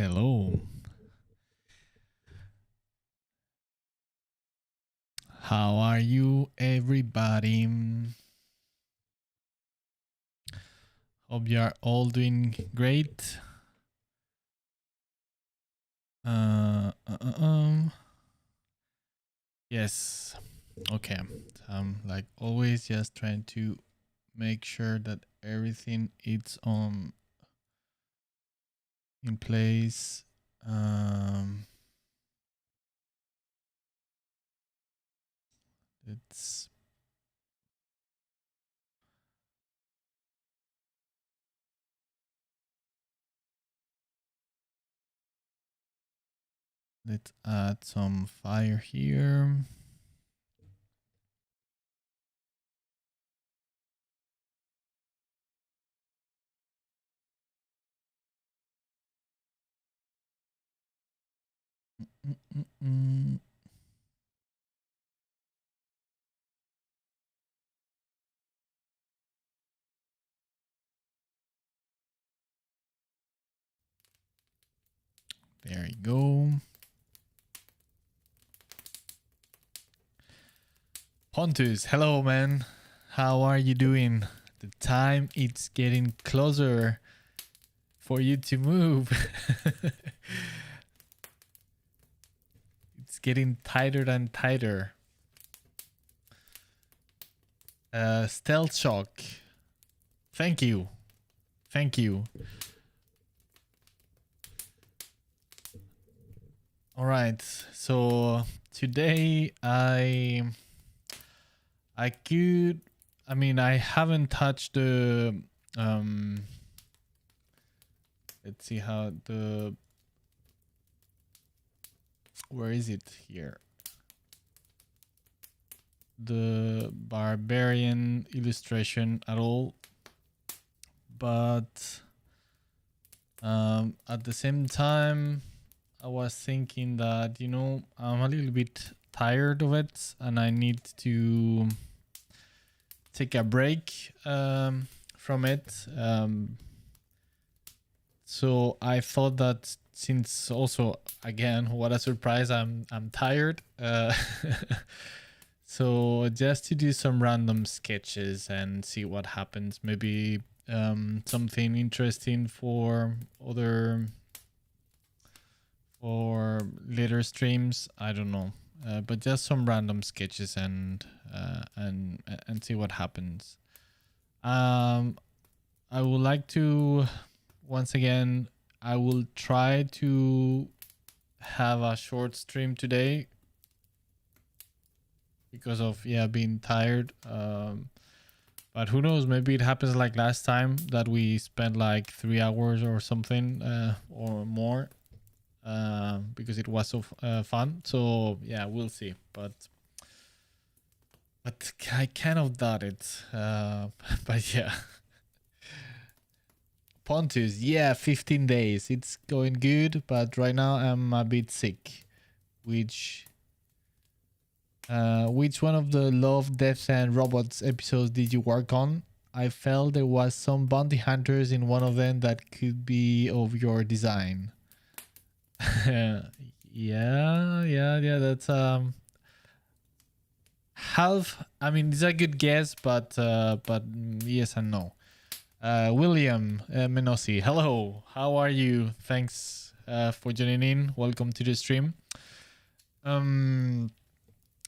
Hello. How are you, everybody? Hope you are all doing great. Yes. Okay. Like always, just trying to make sure that everything is on in place. It's Let's add some fire here. Mm-mm-mm. There you go. Pontus, hello, man. How are you doing? The time it's getting closer for you to move. It's getting tighter and tighter. Stealth shock. Thank you. Thank you. All right. So today I haven't touched the let's see how the where is it here? The barbarian illustration at all, but at the same time I was thinking that I'm a little bit tired of it and I need to take a break from it. So I thought that since also again what a surprise, I'm tired. So just to do some random sketches and see what happens. Maybe something interesting for other or later streams. I don't know, but just some random sketches and see what happens. I would like to once again. I will try to have a short stream today because of being tired. But who knows? Maybe it happens like last time that we spent like 3 hours or something or more. Because it was so fun. So yeah, we'll see. But I kind of doubt it. But yeah. Pontus, yeah, 15 days. It's going good, but right now I'm a bit sick. Which one of the Love, Death and Robots episodes did you work on? I felt there was some bounty hunters in one of them that could be of your design. Yeah, that's half. I mean, it's a good guess, but yes and no. William Menossi, hello. How are you? Thanks for joining in. Welcome to the stream.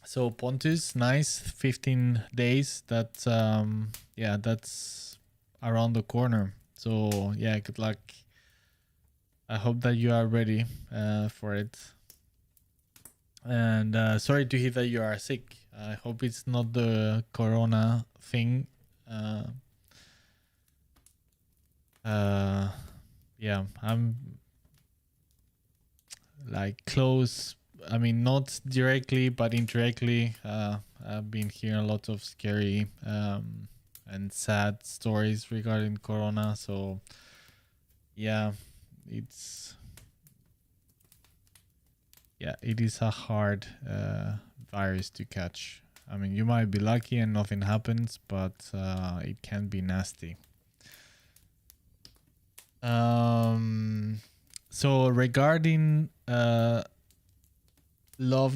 So Pontus, nice 15 days. That's that's around the corner. So yeah, good luck. I hope that you are ready for it. And sorry to hear that you are sick. I hope it's not the corona thing. Yeah, I'm like close. I mean, not directly, but indirectly. I've been hearing a lot of scary and sad stories regarding corona. So yeah, it is a hard virus to catch. I mean, you might be lucky and nothing happens, but it can be nasty. So regarding Love,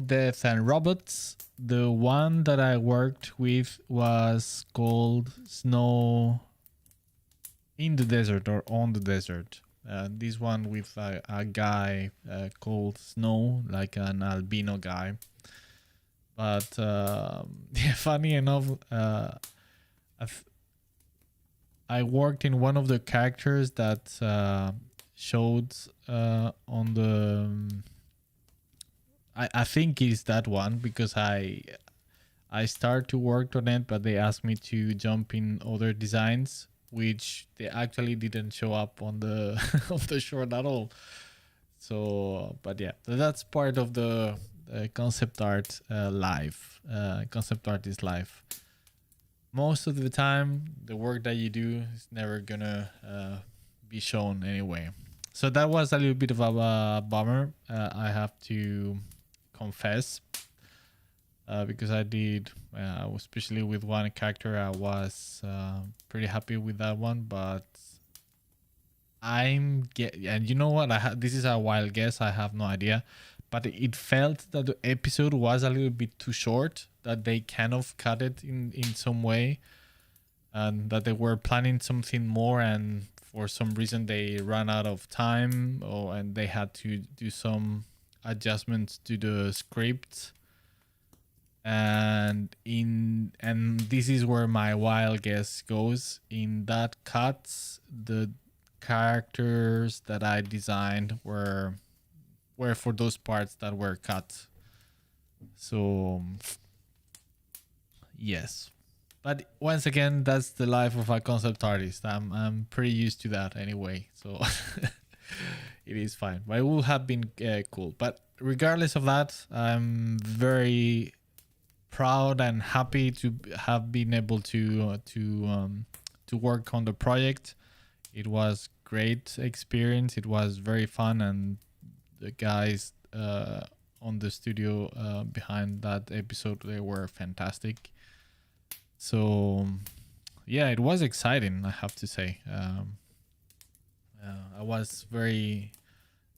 Death, and Robots, the one that I worked with was called Snow in the Desert or On the Desert. This one with a guy called Snow, like an albino guy. But yeah, funny enough, I worked in one of the characters that showed on the. I think it's that one because I start to work on it, but they asked me to jump in other designs, which they actually didn't show up on the of the short at all. So, but yeah, that's part of the concept art life. Concept art is life. Most of the time, the work that you do is never gonna be shown anyway. So that was a little bit of a bummer. I have to confess. Because I did, especially with one character, I was pretty happy with that one. But and you know what? This is a wild guess. I have no idea, but it felt that the episode was a little bit too short. That they kind of cut it in some way, and that they were planning something more, and for some reason they ran out of time, and they had to do some adjustments to the script. And this is where my wild guess goes. In that cut, the characters that I designed were for those parts that were cut. So yes, but once again, that's the life of a concept artist. I'm pretty used to that anyway, so it is fine. But it would have been cool. But regardless of that, I'm very proud and happy to have been able to work on the project. It was great experience. It was very fun, and the guys on the studio behind that episode, they were fantastic. So yeah, it was exciting, I have to say. I was very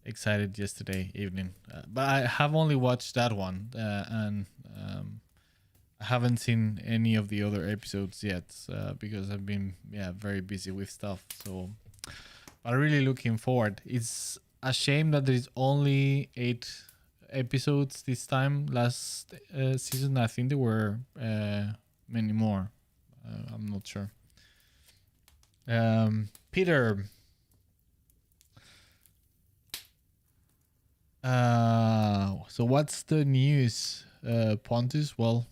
excited yesterday evening, but I have only watched that one, and I haven't seen any of the other episodes yet because I've been very busy with stuff. So I'm really looking forward. It's a shame that there's only 8 episodes this time. Last season, I think there were many more. I'm not sure. Peter. So what's the news, Pontus? Well,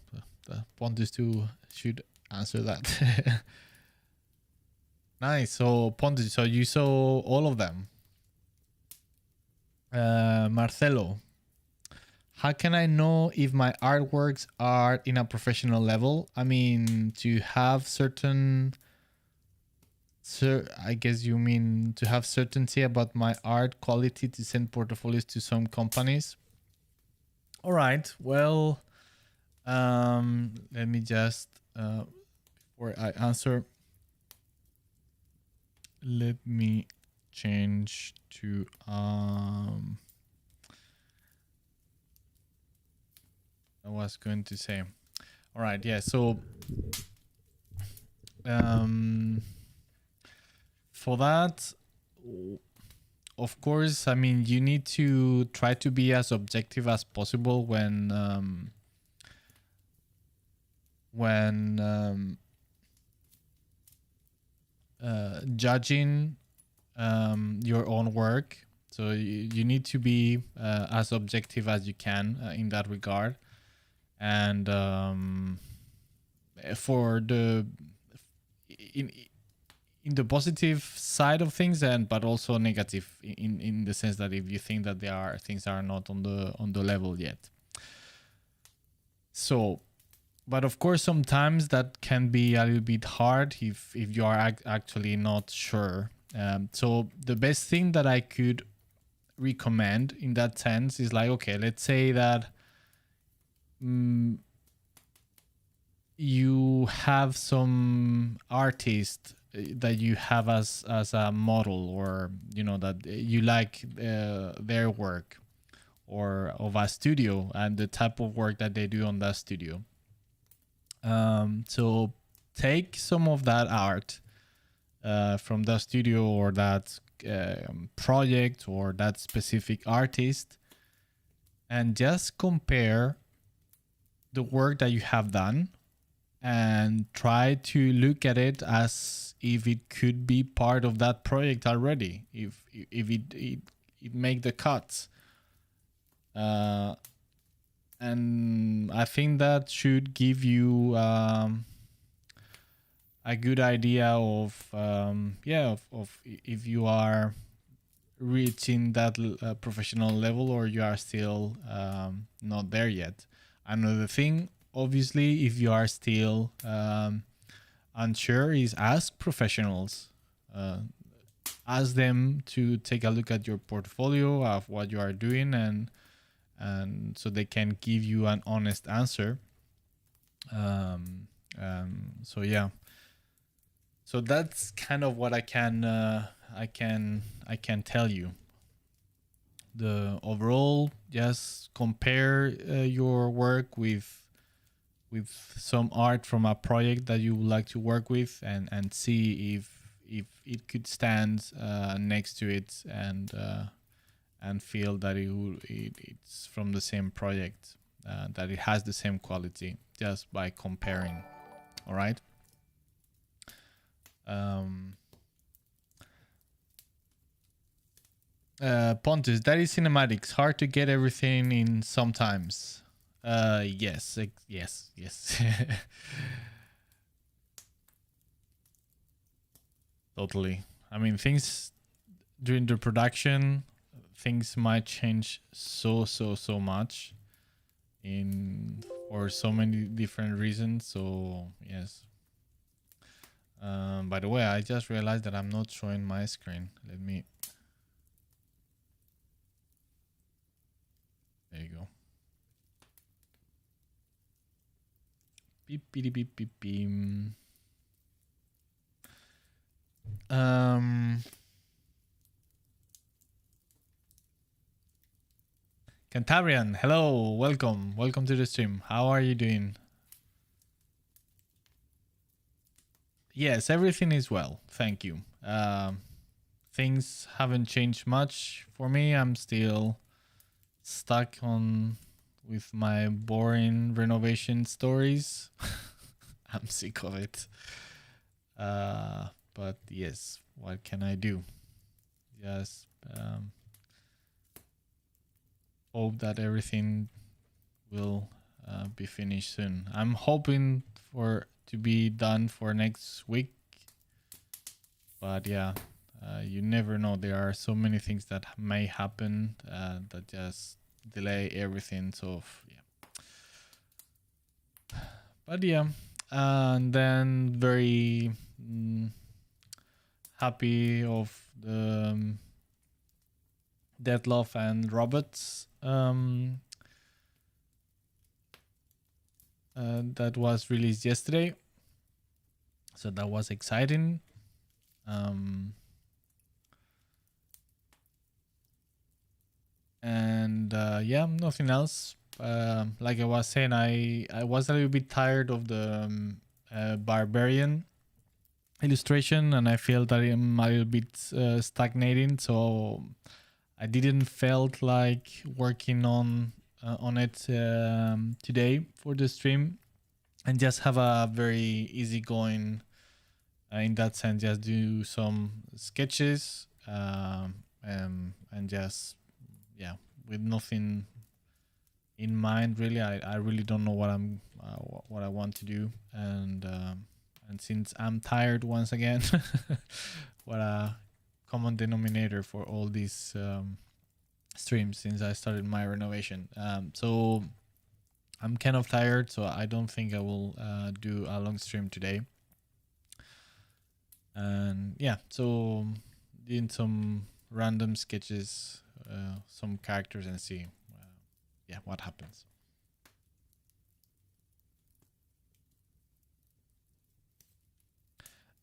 Pontus 2 should answer that. Nice. So Pontus, so you saw all of them. Marcelo, how can I know if my artworks are in a professional level? I mean, to have certain... I guess you mean to have certainty about my art quality to send portfolios to some companies. All right. Well, let me just before I answer, let me change to I was going to say. All right. Yeah. So for that, of course, I mean, you need to try to be as objective as possible when judging your own work. So you need to be as objective as you can in that regard. And for the in the positive side of things, but also negative in the sense that if you think that things are not on the level yet. So, but of course, sometimes that can be a little bit hard if you are actually not sure. So the best thing that I could recommend in that sense is like, okay, let's say that you have some artist that you have as a model, or you know that you like their work, or of a studio and the type of work that they do on that studio. So take some of that art from that studio or that project or that specific artist, and just compare the work that you have done and try to look at it as if it could be part of that project already, if it make the cuts. And I think that should give you a good idea of if you are reaching that professional level, or you are still not there yet. Another thing, obviously, if you are still unsure, is ask professionals. Ask them to take a look at your portfolio of what you are doing, and so they can give you an honest answer. So yeah, so that's kind of what I can tell you. The overall, just compare your work with some art from a project that you would like to work with, and see if it could stand next to it, and feel that it's from the same project, that it has the same quality, just by comparing. All right. Pontus, that is cinematics. Hard to get everything in sometimes. Yes. Totally. I mean, things during the production, things might change so much for so many different reasons. So yes. By the way, I just realized that I'm not showing my screen. Let me. There you go. Beep beep beep beep beep. Cantabrian, hello, welcome to the stream. How are you doing? Yes, everything is well, thank you. Things haven't changed much for me. I'm still stuck with my boring renovation stories. I'm sick of it. But yes, what can I do? Just hope that everything will be finished soon. I'm hoping to be done for next week, but yeah, you never know. There are so many things that may happen that just delay everything. So yeah, but yeah, and then very happy of the Death, Love and Robots that was released yesterday. So that was exciting. And yeah, nothing else. Like I was saying, I was a little bit tired of the Barbarian illustration, and I feel that I'm a little bit stagnating. So I didn't felt like working on it today for the stream, and just have a very easygoing in that sense. Just do some sketches and just with nothing in mind really. I really don't know what what I want to do, and since I'm tired once again, what a common denominator for all these streams since I started my renovation. So I'm kind of tired, so I don't think I will do a long stream today. And yeah, so doing some random sketches, some characters, and see what happens.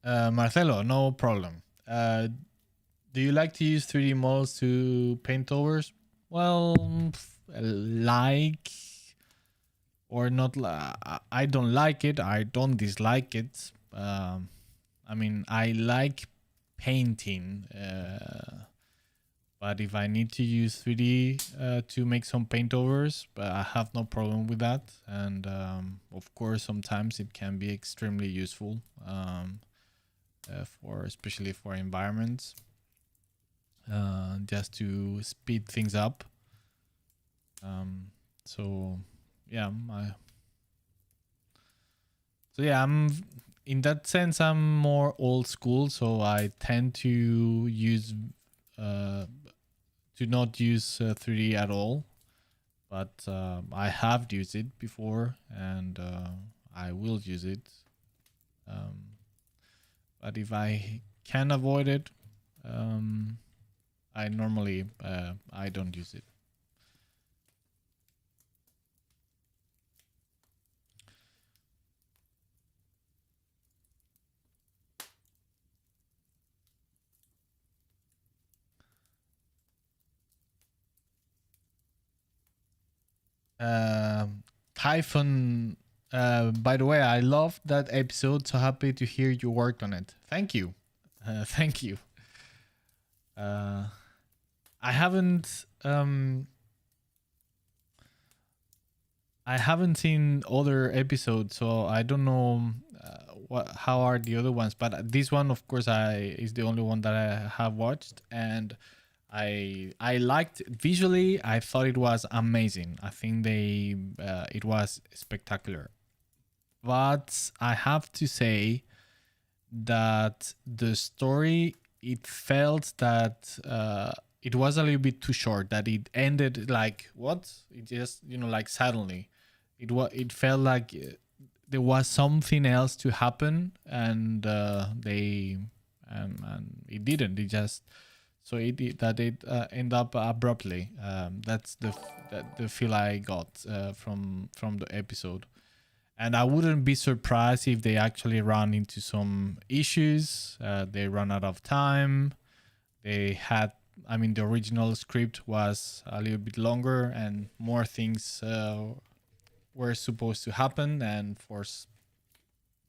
Marcelo, no problem. Do you like to use 3D models to paint overs? Well, like or not. I don't like it. I don't dislike it. I mean, I like painting, but if I need to use 3D to make some paint overs, but I have no problem with that. And of course, sometimes it can be extremely useful for especially for environments, just to speed things up. So yeah, I'm in that sense I'm more old school, so I tend to use to not use 3D at all. But I have used it before, and I will use it. But if I can avoid it, I normally I don't use it. Typhon, by the way, I loved that episode. So happy to hear you worked on it. Thank you. Thank you. I haven't seen other episodes, so I don't know how are the other ones. But this one, of course, is the only one that I have watched, and I liked visually. I thought it was amazing. I think it was spectacular. But I have to say that the story, it felt that it was a little bit too short. That it ended like what? It just like suddenly. It felt like there was something else to happen, and they and it didn't. It just so it end up abruptly. That's the feel I got from the episode. And I wouldn't be surprised if they actually run into some issues. They run out of time. They had, I mean, the original script was a little bit longer and more things were supposed to happen. And for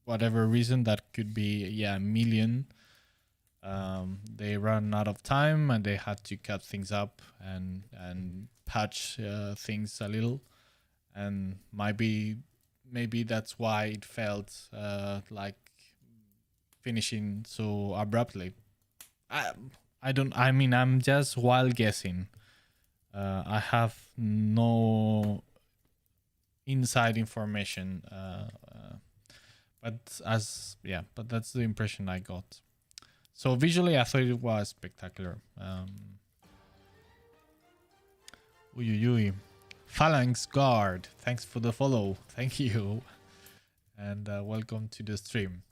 whatever reason, that could be, a million. They ran out of time and they had to cut things up and patch things a little. And maybe that's why it felt like finishing so abruptly. I don't. I mean, I'm just wild guessing. I have no inside information, but but that's the impression I got. So visually, I thought it was spectacular. Uyuyuy. Phalanx Guard, thanks for the follow. Thank you. And welcome to the stream.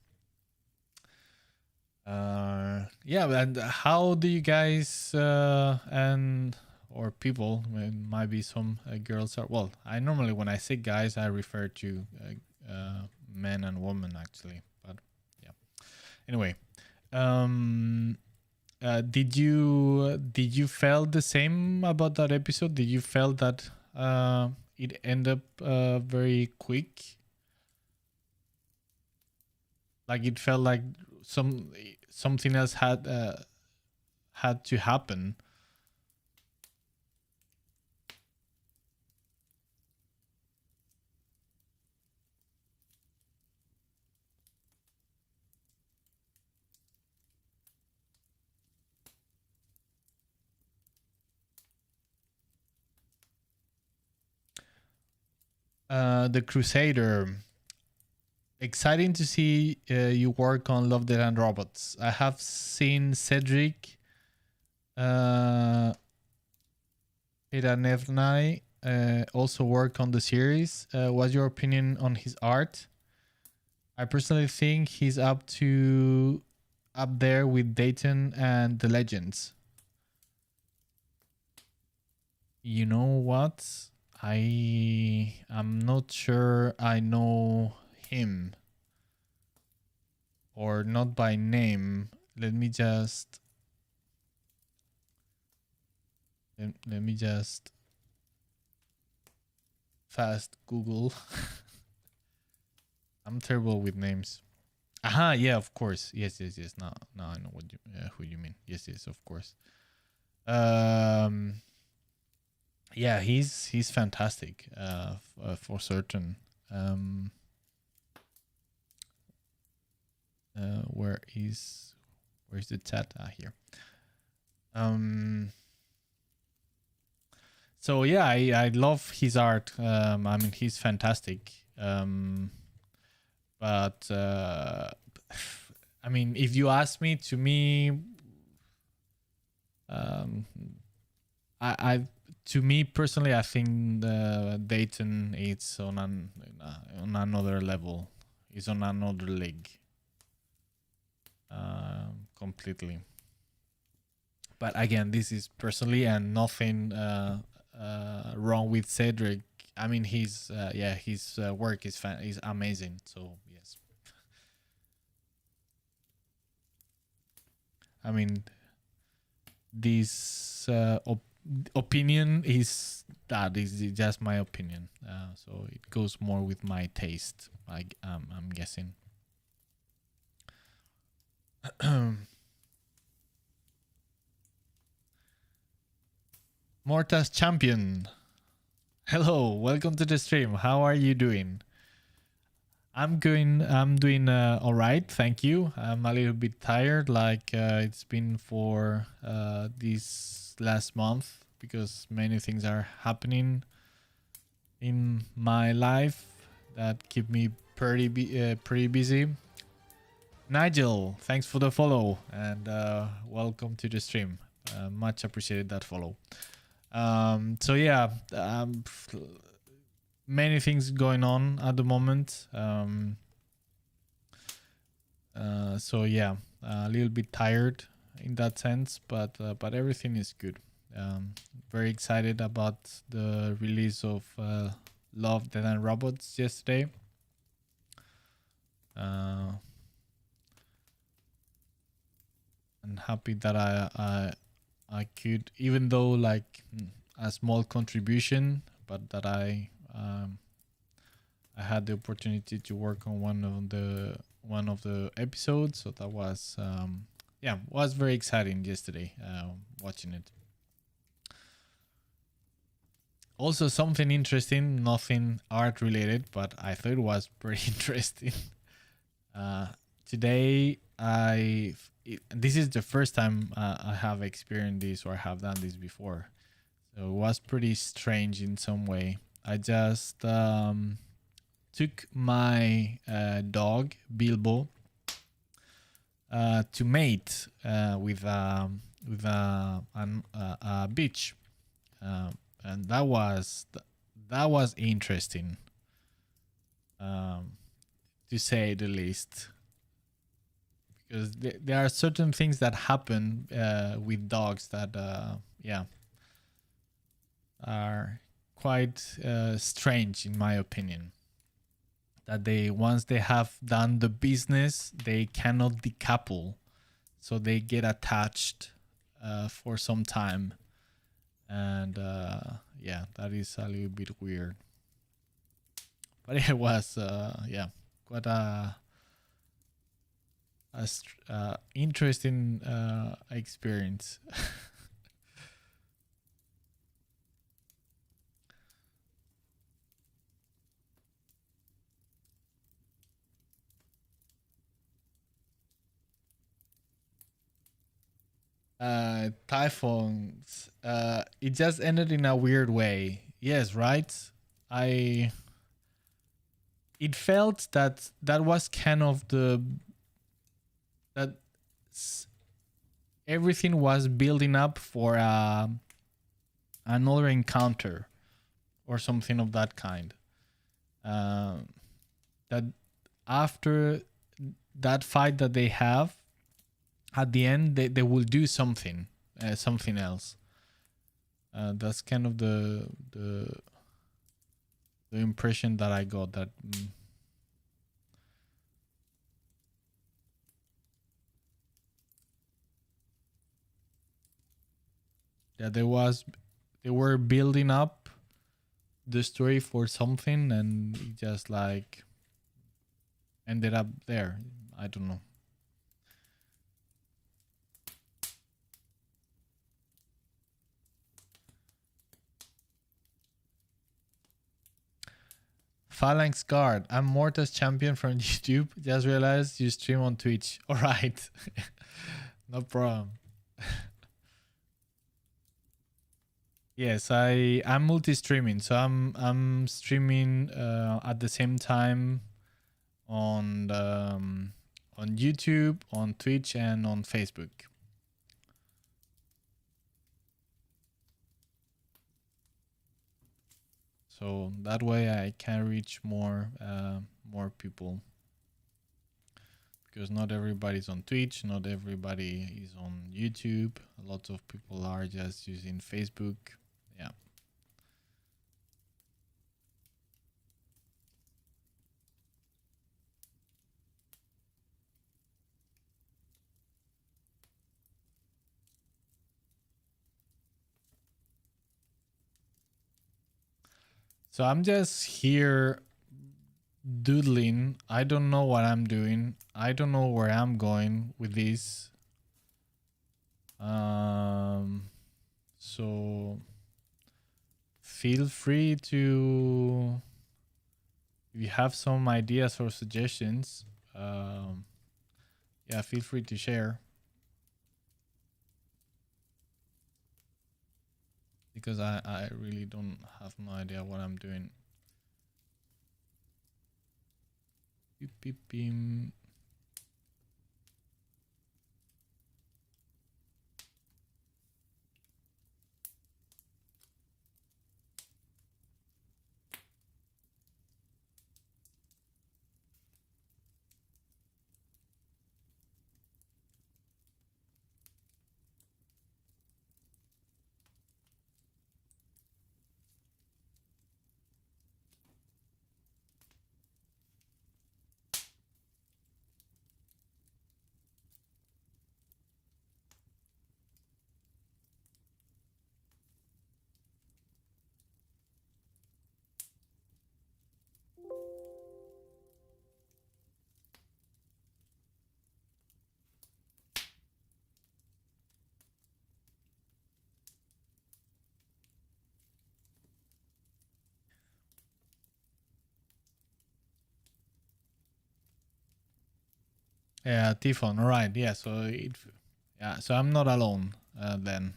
And how do you guys or people, it might be some girls are, well, I normally when I say guys I refer to men and women actually, but yeah. Anyway, did you feel the same about that episode? Did you feel that it ended up very quick? Like it felt like something else had to happen. The Crusader. Exciting to see you work on Love, Death and Robots. I have seen Cedric Iranevnai also work on the series. What's your opinion on his art? I personally think he's up there with Dayton and the Legends. You know what? I'm not sure I know him. or not by name. Let me just let me just fast Google. I'm terrible with names. Aha, yeah, of course. Yes. Now I know what you who you mean. Yes, of course. Yeah, he's fantastic. For certain. Where's the chat? Here. So yeah, I love his art. I mean, he's fantastic. But I mean, if you ask me, to me, I to me personally, I think Dayton is on on another level. He's on another league. Completely. But again, this is personally, and nothing wrong with Cedric. I mean, his work is amazing. So yes, I mean, this opinion is just my opinion. So it goes more with my taste. I'm guessing. Mortas champion. Hello, welcome to the stream. How are you doing? I'm doing all right, thank you. I'm a little bit tired, like it's been for this last month, because many things are happening in my life that keep me pretty busy. Nigel, thanks for the follow, and welcome to the stream. Much appreciated that follow. So yeah, many things going on at the moment. So yeah, a little bit tired in that sense, but everything is good. Very excited about the release of Love, Death and Robots yesterday. I'm happy that I could, even though like a small contribution, but that I had the opportunity to work on one of the episodes. So that was was very exciting yesterday, watching it. Also, something interesting, nothing art related, but I thought it was pretty interesting. Today, this is the first time I have experienced this or have done this before. So it was pretty strange in some way. I just took my dog, Bilbo, to mate with a bitch. And that was interesting, to say the least, because there are certain things that happen with dogs that are quite strange in my opinion. That they, once they have done the business, they cannot decouple, so they get attached for some time. And that is a little bit weird, but it was quite a interesting experience. Typhoons, it just ended in a weird way. Yes, right. I It felt that was kind of that everything was building up for another encounter or something of that kind. That after that fight that they have, at the end they will do something else. That's kind of the impression that I got. That Yeah, they were building up the story for something, and it just like ended up there. I don't know. Phalanx Guard. I'm Morta's champion from YouTube. Just realized you stream on Twitch. All right. No problem. Yes, I'm multi-streaming. So I'm streaming at the same time on YouTube, on Twitch, and on Facebook. So that way I can reach more people, because not everybody's on Twitch, not everybody is on YouTube. A lot of people are just using Facebook. Yeah. So I'm just here doodling. I don't know what I'm doing. I don't know where I'm going with this. So feel free to, if you have some ideas or suggestions, yeah, feel free to share. Because I really don't have no idea what I'm doing. Beep, beep, beep. Yeah, Typhon. All right. Yeah. So yeah. So I'm not alone then.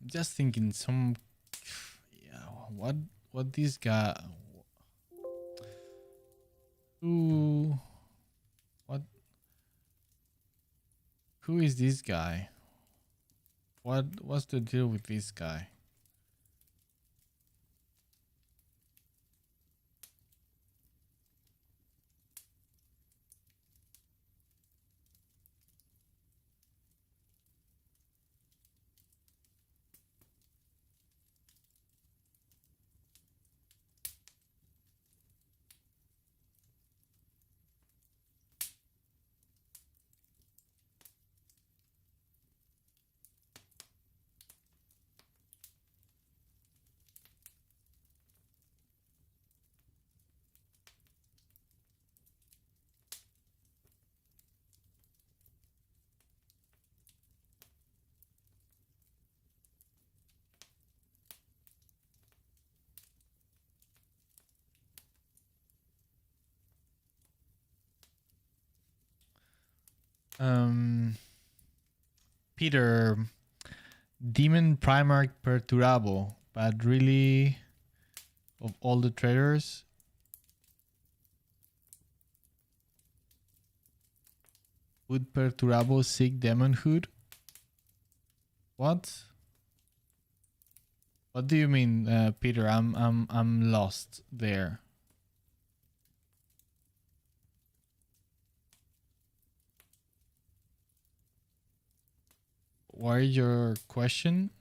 I'm just thinking some. Yeah. What this guy? Who? What? Who is this guy? What's the deal with this guy? Peter, Demon Primarch Perturabo, but really, of all the traders, would Perturabo seek Demonhood? What? What do you mean, Peter? I'm lost there. What is your question?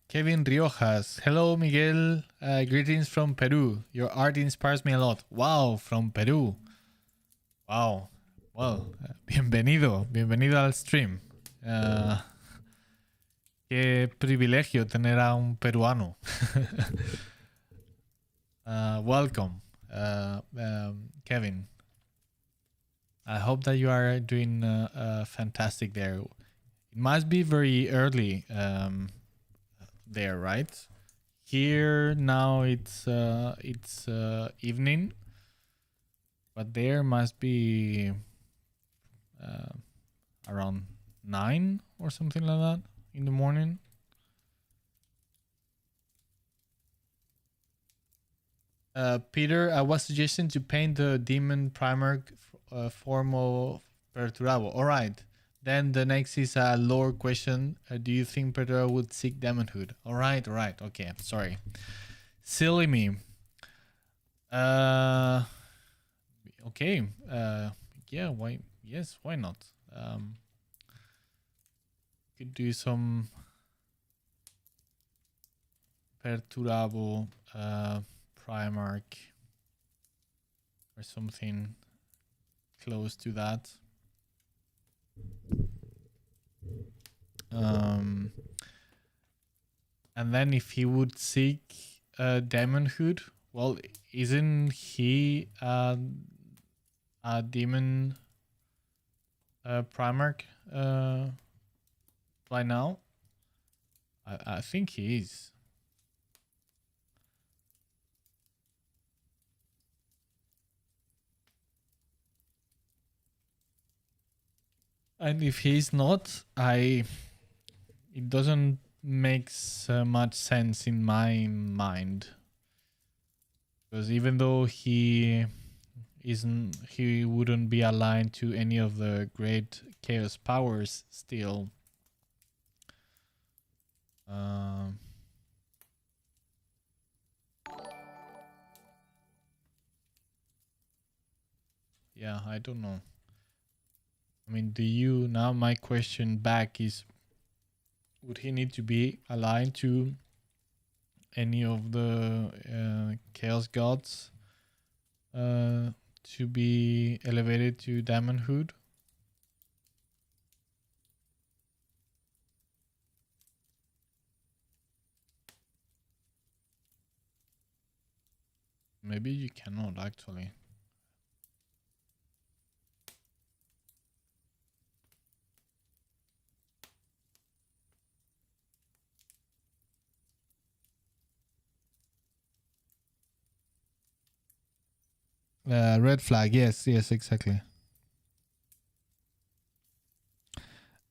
Kevin Riojas. Hello, Miguel. Greetings from Peru. Your art inspires me a lot. Wow, from Peru. Wow. Well, bienvenido. Bienvenido al stream. Qué privilegio tener a un peruano. Welcome, Kevin. I hope that you are doing fantastic there. It must be very early there, right? Here now it's evening, but there must be around 9 or something like that in the morning. Peter, I was suggesting to paint the Demon Primarch form of Perturabo. All right. Then the next is a lore question. Do you think Perturabo would seek Demonhood? All right. Okay, sorry. Silly me. Okay. Yeah, why? Yes, why not? Could do some Perturabo Primarch or something close to that. And then if he would seek Demonhood, well, isn't he a Demon Primarch by now? I think he is. And if he's not, it doesn't make much sense in my mind, because even though he wouldn't be aligned to any of the great chaos powers still. Yeah, I don't know. I mean, now my question back is, would he need to be aligned to any of the chaos gods to be elevated to Demonhood? Maybe you cannot actually. Red flag, yes, exactly.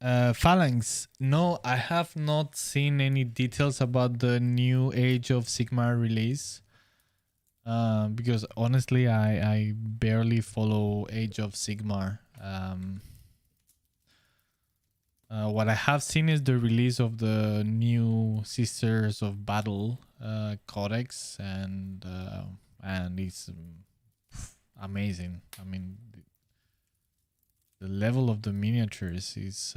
Phalanx, no, I have not seen any details about the new Age of Sigmar release. Because honestly, I barely follow Age of Sigmar. What I have seen is the release of the new Sisters of Battle codex, and it's amazing. I mean, the level of the miniatures is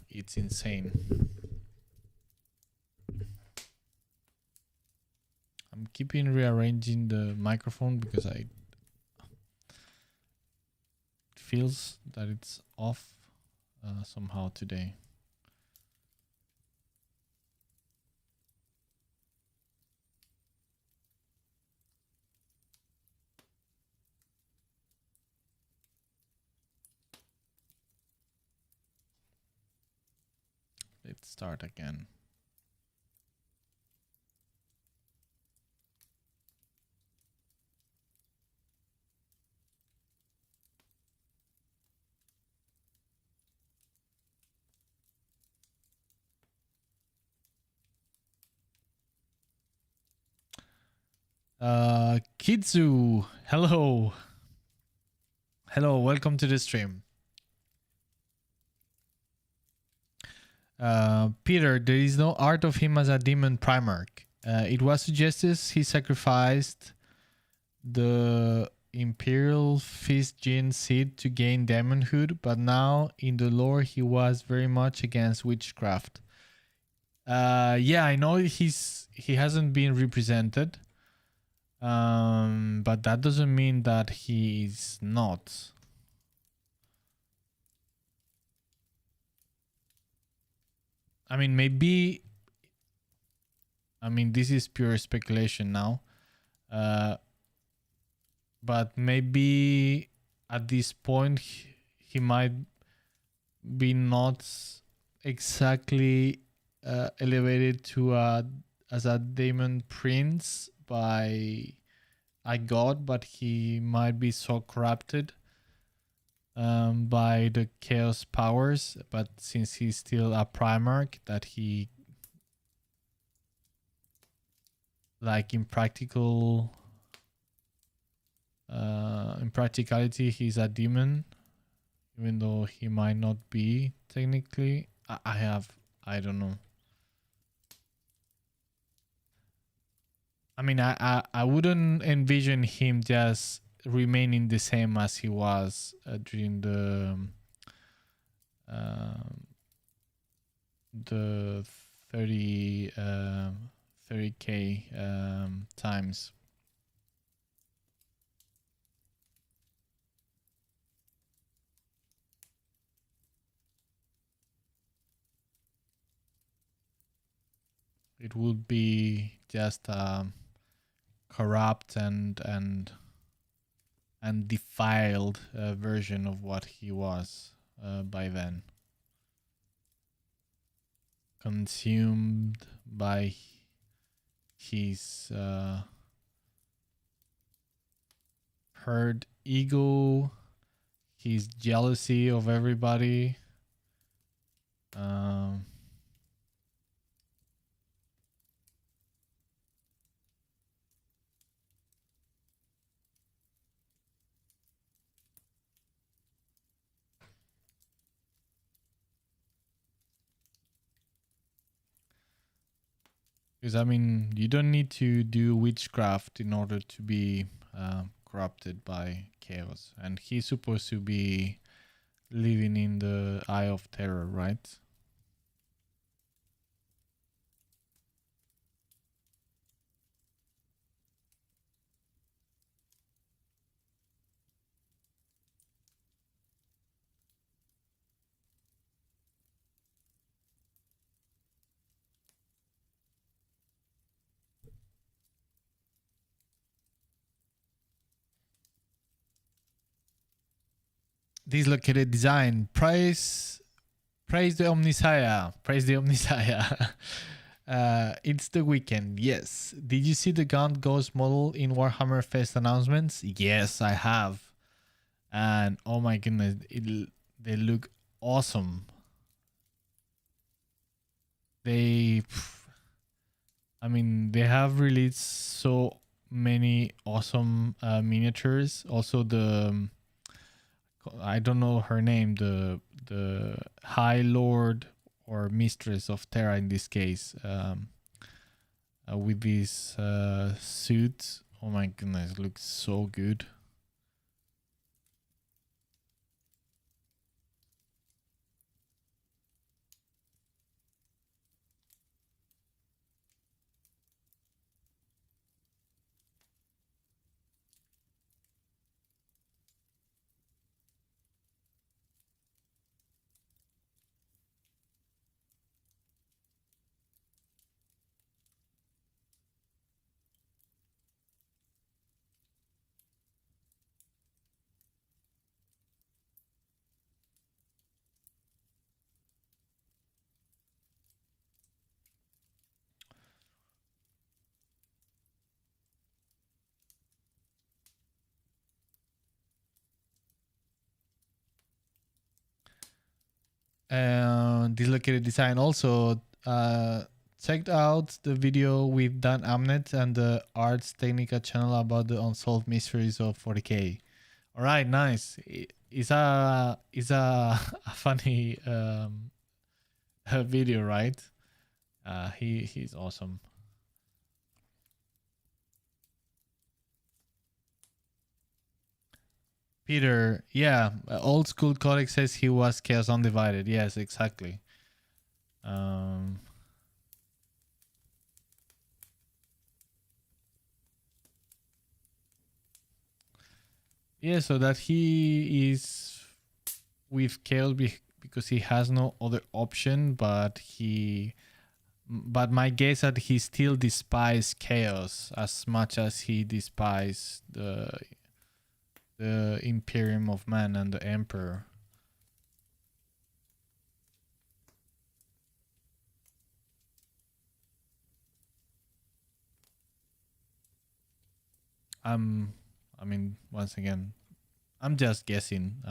it's insane. I'm keeping rearranging the microphone because it feels that it's off somehow today. Let's start again. Kitsu, hello. Hello, welcome to the stream. Peter, there is no art of him as a demon Primarch. It was suggested he sacrificed the Imperial Fist Gene seed to gain demonhood, but now in the lore he was very much against witchcraft. Yeah, I know he hasn't been represented, but that doesn't mean that he's not. I mean, maybe. I mean, this is pure speculation now. But maybe at this point he might be not exactly elevated to as a demon prince by a god, but he might be so corrupted by the chaos powers. But since he's still a Primarch, that he, like in practicality, he's a demon, even though he might not be technically. I don't know. I mean, I wouldn't envision him just remaining the same as he was during the 30k times. It would be just corrupt and defiled version of what he was by then, consumed by his hurt ego, his jealousy of everybody. Because I mean, you don't need to do witchcraft in order to be corrupted by chaos, and he's supposed to be living in the Eye of Terror, right? Dislocated design. Praise the Omnissiah. Praise the Omnissiah. It's the weekend. Yes. Did you see the Gaunt Ghost model in Warhammer Fest announcements? Yes, I have. And oh my goodness, they look awesome. I mean, they have released so many awesome miniatures. Also, I don't know her name, the High Lord or Mistress of Terra in this case, with these suits. Oh my goodness, it looks so good. Dislocated Design. Also, checked out the video with Dan Amnet and the Arts Technica channel about the unsolved mysteries of 40K. All right, nice. It's a a funny video, right? He's awesome. Peter, yeah, old school codex says he was Chaos Undivided. Yes, exactly. Yeah, so that he is with Chaos because he has no other option, but my guess that he still despises Chaos as much as he despises the Imperium of Man and the Emperor. I mean, once again, I'm just guessing.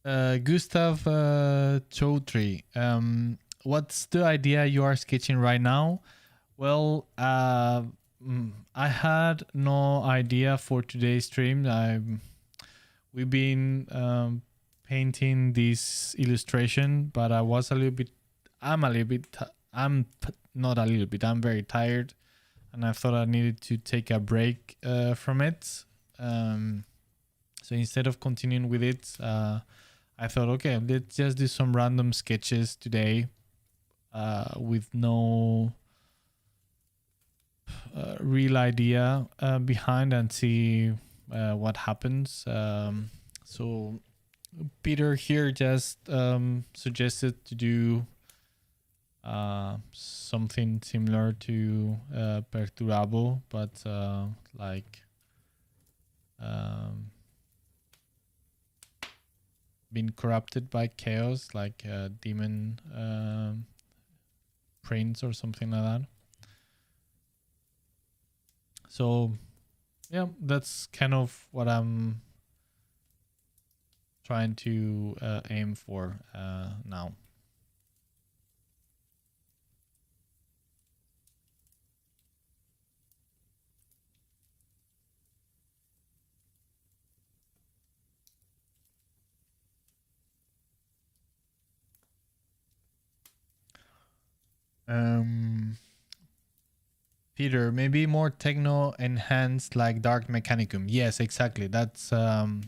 Gustav Chaudhry, what's the idea you are sketching right now? Well, I had no idea for today's stream. We've been painting this illustration, but I'm a little bit, not a little bit, I'm very tired, and I thought I needed to take a break from it. So instead of continuing with it, I thought, okay, let's just do some random sketches today with no real idea behind, and see what happens. So Peter here just suggested to do something similar to Perturabo, but like been corrupted by chaos, like demon prince or something like that. So yeah, that's kind of what I'm trying to aim for now. Peter, maybe more techno enhanced like Dark Mechanicum. Yes, exactly. That's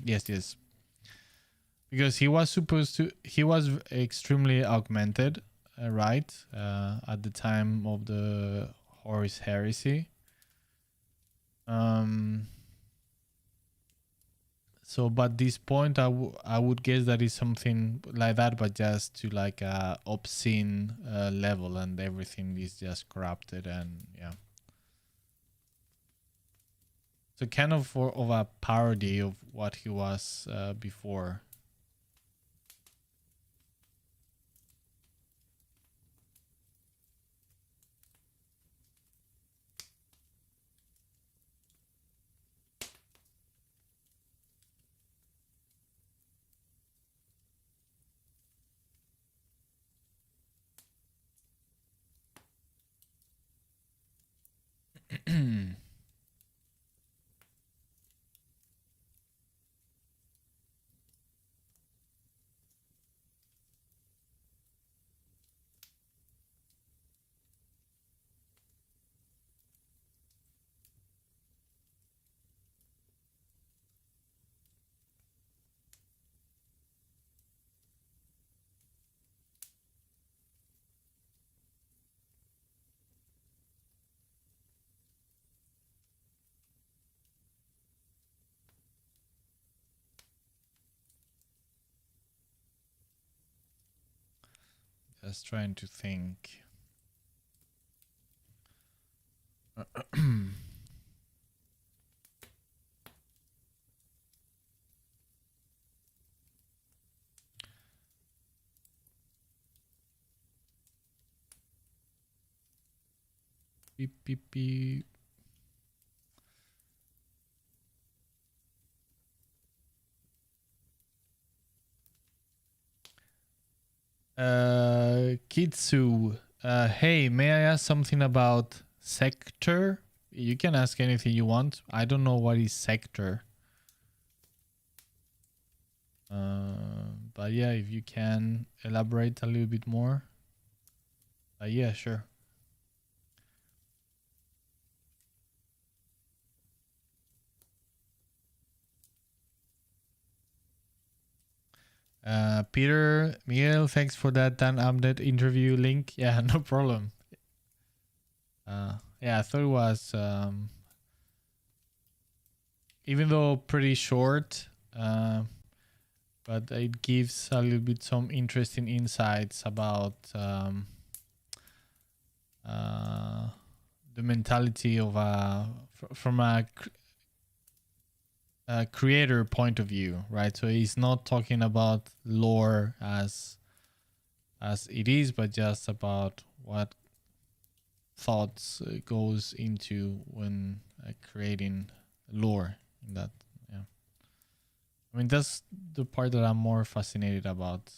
yes. Because he was extremely augmented, right? At the time of the Horus Heresy. So, but this point, I would guess that is something like that, but just to like a obscene level, and everything is just corrupted, and yeah. So kind of of a parody of what he was before. Just trying to think. Beep, beep, beep. Kitsu, hey, may I ask something about sector? You can ask anything you want. I don't know what is sector. But yeah, if you can elaborate a little bit more. Yeah, sure. Peter, Miguel, thanks for that Dan Update interview link. Yeah, no problem. Yeah, I thought it was, even though pretty short, but it gives a little bit some interesting insights about the mentality of from a creator point of view, right? So he's not talking about lore as it is, but just about what thoughts goes into when creating lore in that. Yeah, I mean, that's the part that I'm more fascinated about.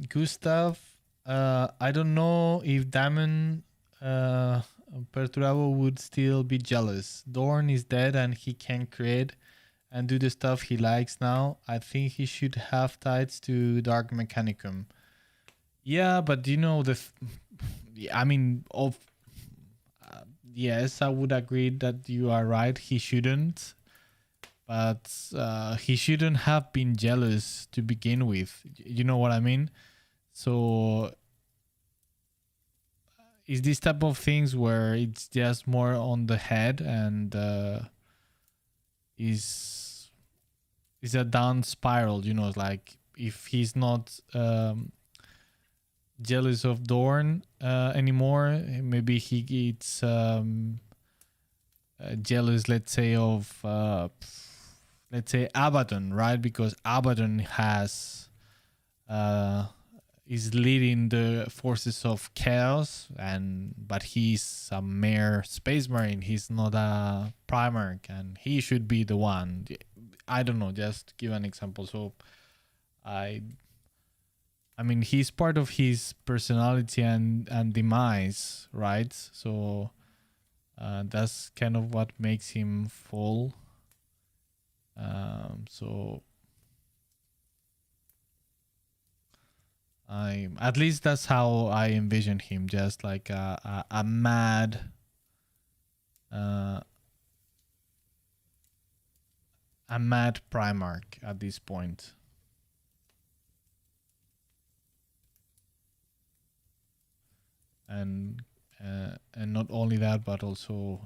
Gustav, I don't know if Damon Perturabo would still be jealous. Dorn is dead and he can create and do the stuff he likes now. I think he should have ties to Dark Mechanicum. Yeah, but you know I mean, yes, I would agree that you are right. He shouldn't, but he shouldn't have been jealous to begin with. You know what I mean? So it's this type of things where it's just more on the head and is a down spiral. You know, like if he's not jealous of Dorn anymore, maybe he gets jealous, let's say, of let's say Abaddon, right? Because Abaddon has is leading the forces of chaos, but he's a mere space marine. He's not a Primarch, and he should be the one. I don't know. Just give an example. So I mean, he's part of his personality and demise, right? So that's kind of what makes him fall. So at least that's how I envision him, just like a mad Primarch at this point. And not only that, but also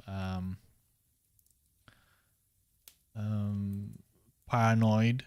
um, paranoid.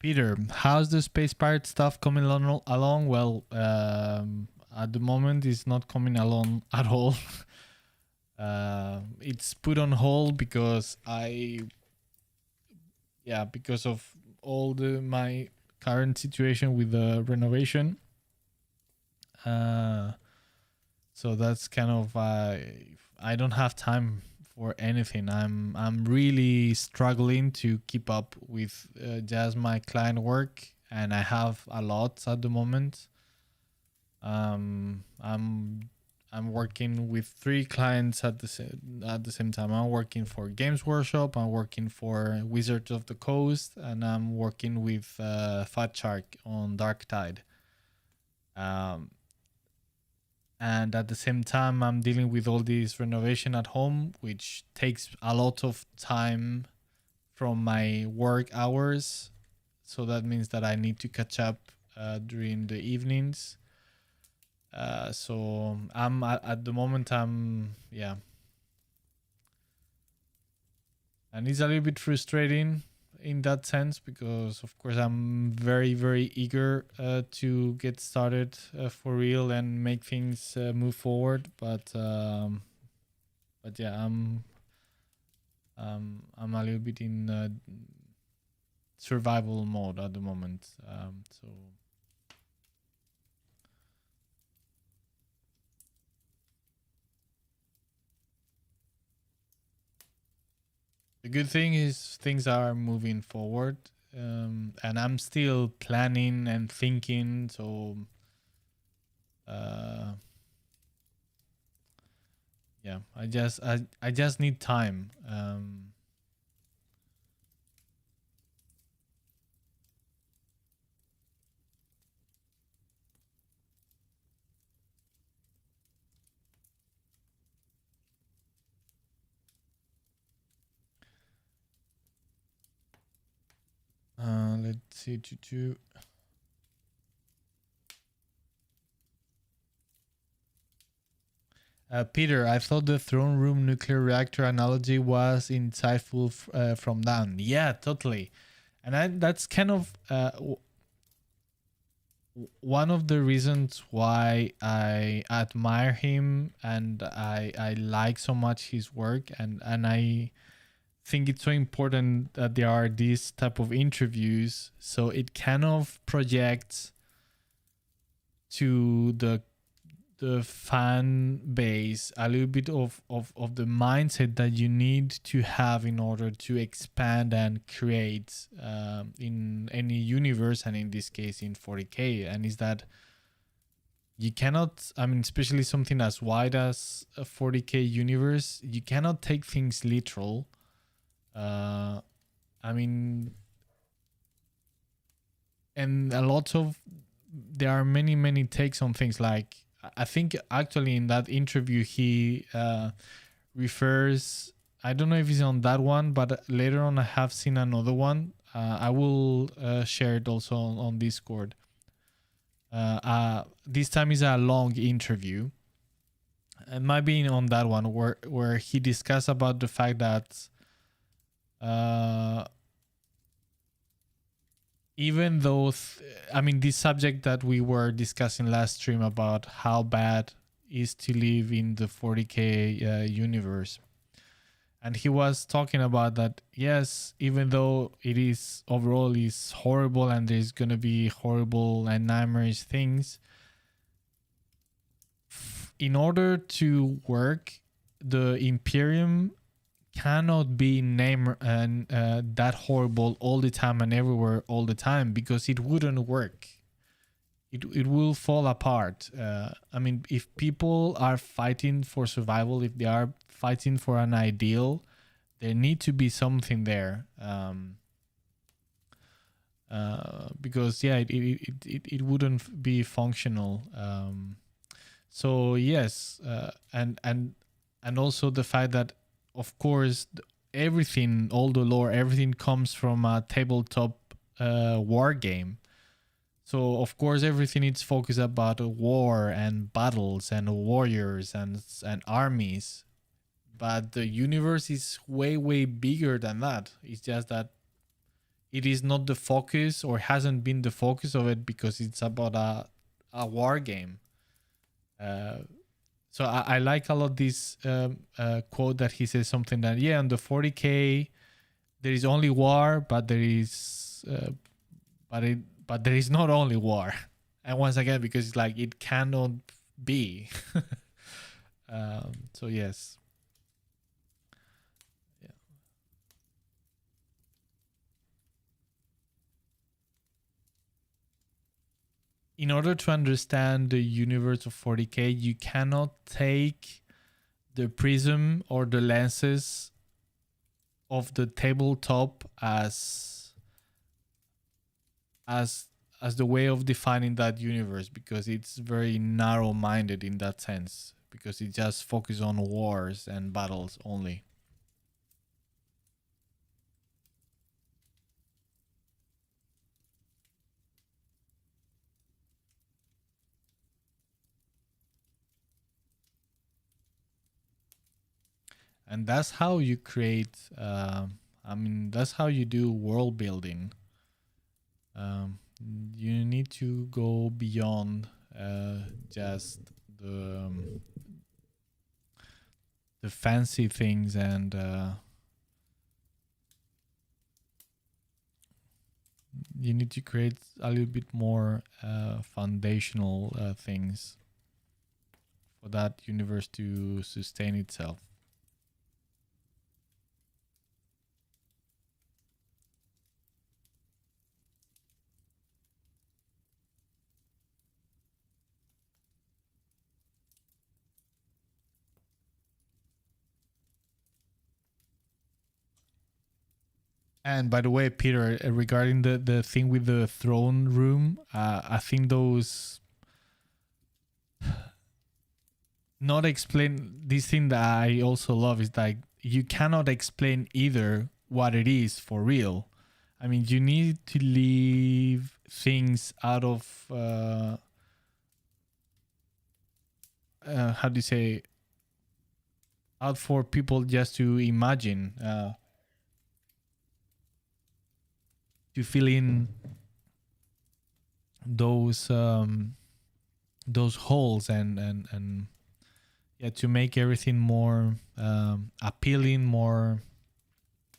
Peter, how's the Space Pirate stuff coming along? Well, at the moment, it's not coming along at all. It's put on hold because because of all my current situation with the renovation. So that's kind of I don't have time for anything. I'm really struggling to keep up with just my client work, and I have a lot at the moment. I'm working with 3 clients at the same time. I'm working for Games Workshop, I'm working for Wizards of the Coast, and I'm working with Fat Shark on Dark Tide. And at the same time, I'm dealing with all this renovation at home, which takes a lot of time from my work hours. So that means that I need to catch up during the evenings. So I'm at the moment, and it's a little bit frustrating in that sense, because of course I'm very, very eager to get started for real and make things move forward. But yeah, I'm a little bit in survival mode at the moment. So the good thing is things are moving forward, and I'm still planning and thinking. So, uh, yeah, I just need time. Let's see. Peter, I thought the throne room nuclear reactor analogy was insightful from Dan. Yeah, totally. And that's kind of one of the reasons why I admire him, and I like so much his work, and I think it's so important that there are these type of interviews, so it kind of projects to the fan base a little bit of the mindset that you need to have in order to expand and create in any universe, and in this case in 40k. And is that you cannot, I mean, especially something as wide as a 40k universe, you cannot take things literal. I mean, and a lot of, there are many takes on things. Like, I think actually in that interview he refers, I don't know if it's on that one, but later on I have seen another one. I will share it also on Discord. This time is a long interview. It might be on that one where he discussed about the fact that even though I mean, this subject that we were discussing last stream about how bad is to live in the 40k universe, and he was talking about that, yes, even though it is overall is horrible and there's gonna be horrible and nightmarish things, in order to work, the Imperium cannot be named that horrible all the time and everywhere all the time, because it wouldn't work. it will fall apart. I mean, if people are fighting for survival, if they are fighting for an ideal, there need to be something there. Because yeah, it wouldn't be functional. So yes, and also the fact that, of course, everything, all the lore, everything comes from a tabletop war game. So of course everything is focused about war and battles and warriors and armies, but the universe is way bigger than that. It's just that it is not the focus, or hasn't been the focus of it, because it's about a war game. Uh, so I like a lot this quote that he says something that, yeah, on the 40k there is only war, but there is but there is not only war. And once again, because it's like it cannot be. So yes. Yeah. In order to understand the universe of 40k, you cannot take the prism or the lenses of the tabletop as as the way of defining that universe, because it's very narrow-minded in that sense, because it just focuses on wars and battles only. And that's how you create I mean, that's how you do world building. um, you need to go beyond just the um, the fancy things, and you need to create a little bit more foundational things for that universe to sustain itself. And by the way, Peter, regarding the thing with the throne room, I think those not explain this thing that I also love is like you cannot explain either what it is for real. I mean, you need to leave things out of how do you say, out for people just to imagine, to fill in those holes, and yeah, to make everything more appealing, more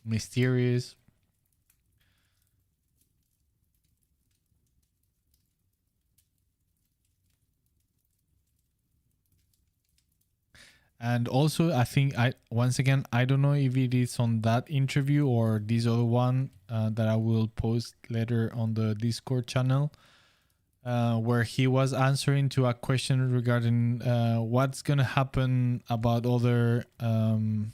mysterious. And also, I think, I once again, I don't know if it is on that interview or this other one that I will post later on the Discord channel, where he was answering to a question regarding what's gonna happen about other um,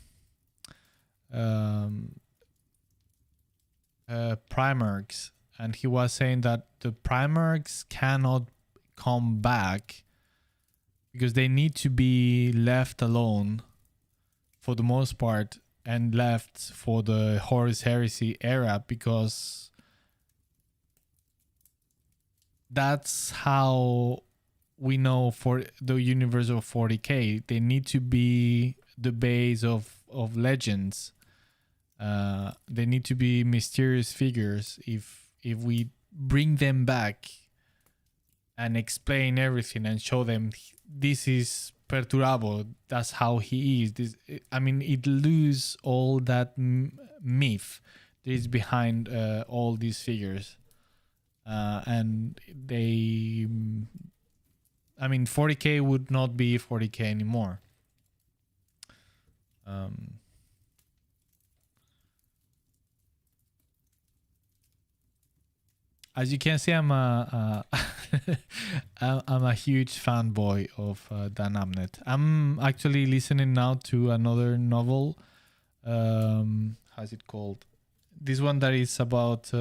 Primarchs, and he was saying that the Primarchs cannot come back because they need to be left alone for the most part, and left for the Horus Heresy era, because that's how we know for the universe of 40k they need to be the base of legends. They need to be mysterious figures. If we bring them back and explain everything and show them this is Perturabo, that's how he is. This, I mean, it lose all that myth that is behind all these figures, and they. I mean, 40k would not be 40k anymore. Um, As you can see, I'm a I'm a huge fanboy of Dan Abnett. I'm actually listening now to another novel. How's it called? This one that is about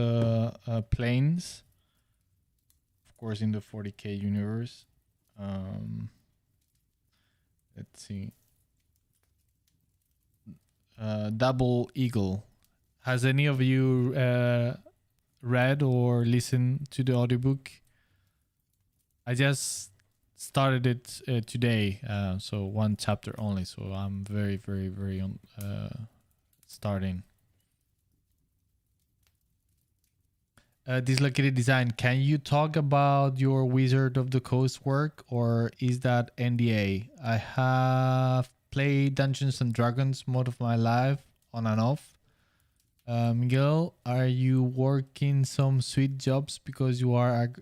planes, of course, in the 40K universe. Let's see. Double Eagle. Has any of you read or listened to the audiobook? I just started it today, so one chapter only. So I'm very, very, very on starting. Dislocated Design. Can you talk about your Wizard of the Coast work, or is that NDA? I have played Dungeons and Dragons most of my life, on and off. Miguel, are you working some sweet jobs because you are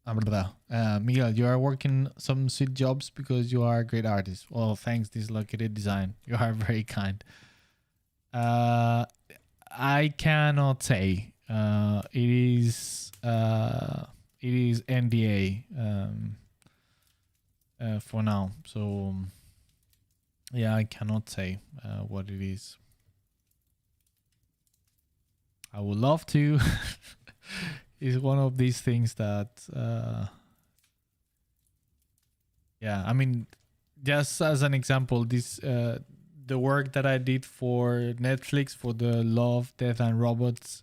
Miguel, you are working some sweet jobs because you are a great artist. Well, thanks, Dislocated Design. You are very kind. I cannot say. It is NDA for now. So yeah, I cannot say what it is. I would love to. It's one of these things that yeah, I mean, just as an example, this the work that I did for Netflix for the Love, Death and Robots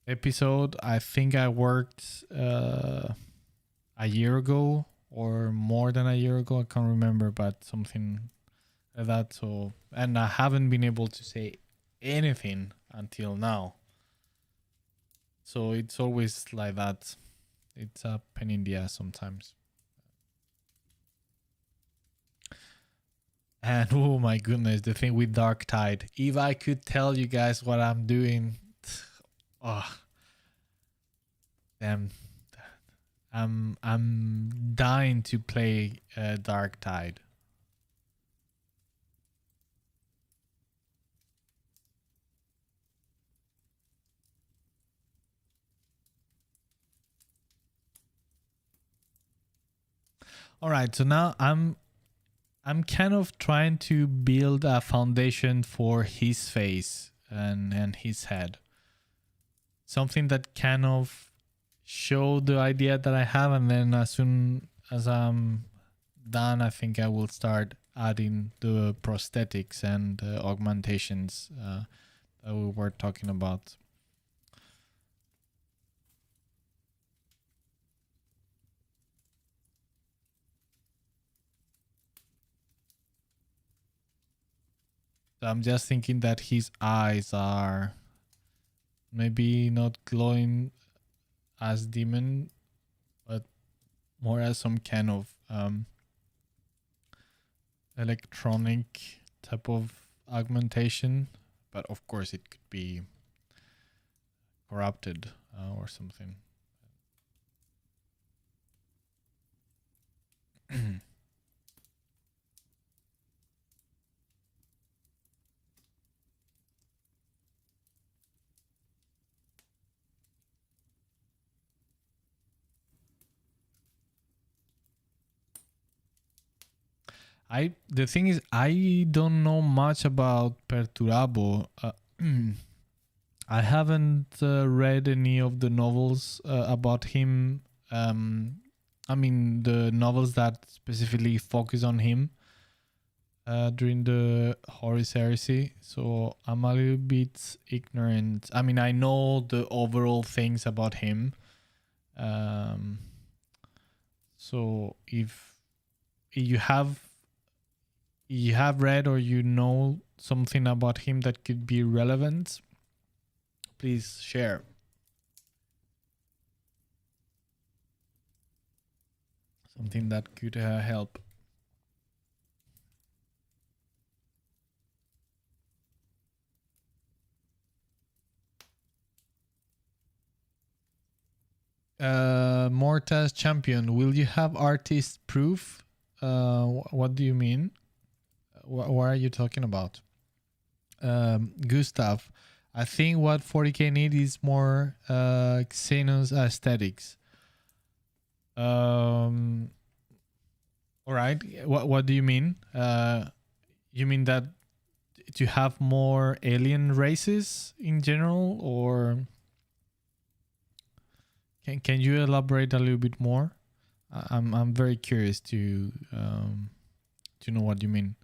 episode, I think I worked a year ago or more than a year ago. I can't remember, but something like that. So, and I haven't been able to say anything until now. So it's always like that. It's a pain in the ass sometimes. And oh my goodness, the thing with Dark Tide. If I could tell you guys what I'm doing, oh, damn, I'm dying to play Dark Tide. All right, so now I'm kind of trying to build a foundation for his face and his head. Something that kind of show the idea that I have, and then as soon as I'm done, I think I will start adding the prosthetics and augmentations that we were talking about. So I'm just thinking that his eyes are maybe not glowing as demon, but more as some kind of electronic type of augmentation. But of course, it could be corrupted or something. The thing is, I don't know much about Perturabo. I haven't read any of the novels about him. I mean, the novels that specifically focus on him during the Horus Heresy. So I'm a little bit ignorant. I mean, I know the overall things about him. So if you have read or you know something about him that could be relevant, please share. Something that could help. Mortas Champion, will you have artist proof? What do you mean? What are you talking about? Gustav, I think what 40k need is more Xenos aesthetics. All right. What do you mean? You mean that to have more alien races in general, or can you elaborate a little bit more? I'm very curious to know what you mean.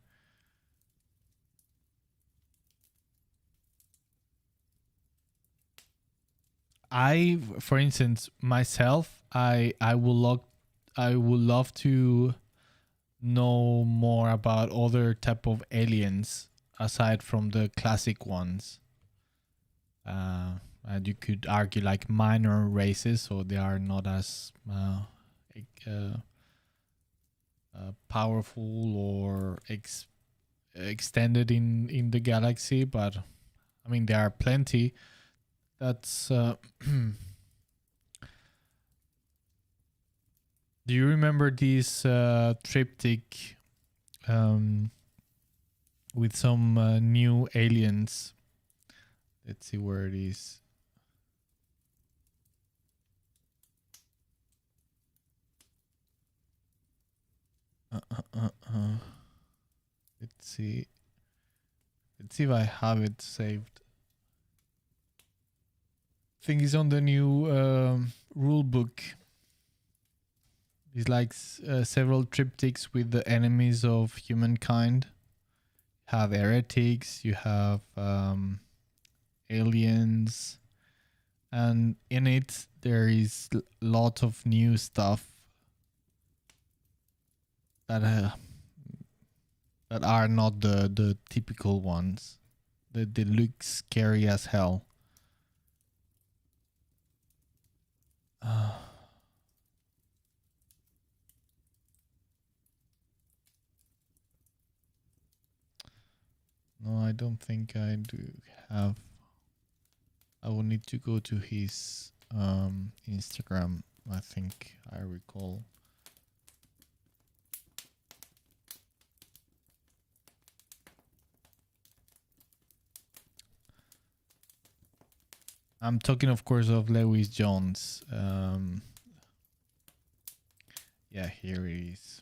For instance, myself, I would love to know more about other type of aliens aside from the classic ones. And you could argue like minor races, so they are not as powerful or extended in the galaxy, but I mean there are plenty. That's do you remember this triptych with some new aliens? Let's see where it is. Let's see. Let's see if I have it saved. I think it's on the new rule book. It's like several triptychs with the enemies of humankind. You have heretics, you have aliens, and in it there is a lot of new stuff that are not the typical ones. They look scary as hell. No, I don't think I do have. I will need to go to his Instagram. I think I recall. I'm talking, of course, of Lewis Jones. Yeah, here he is.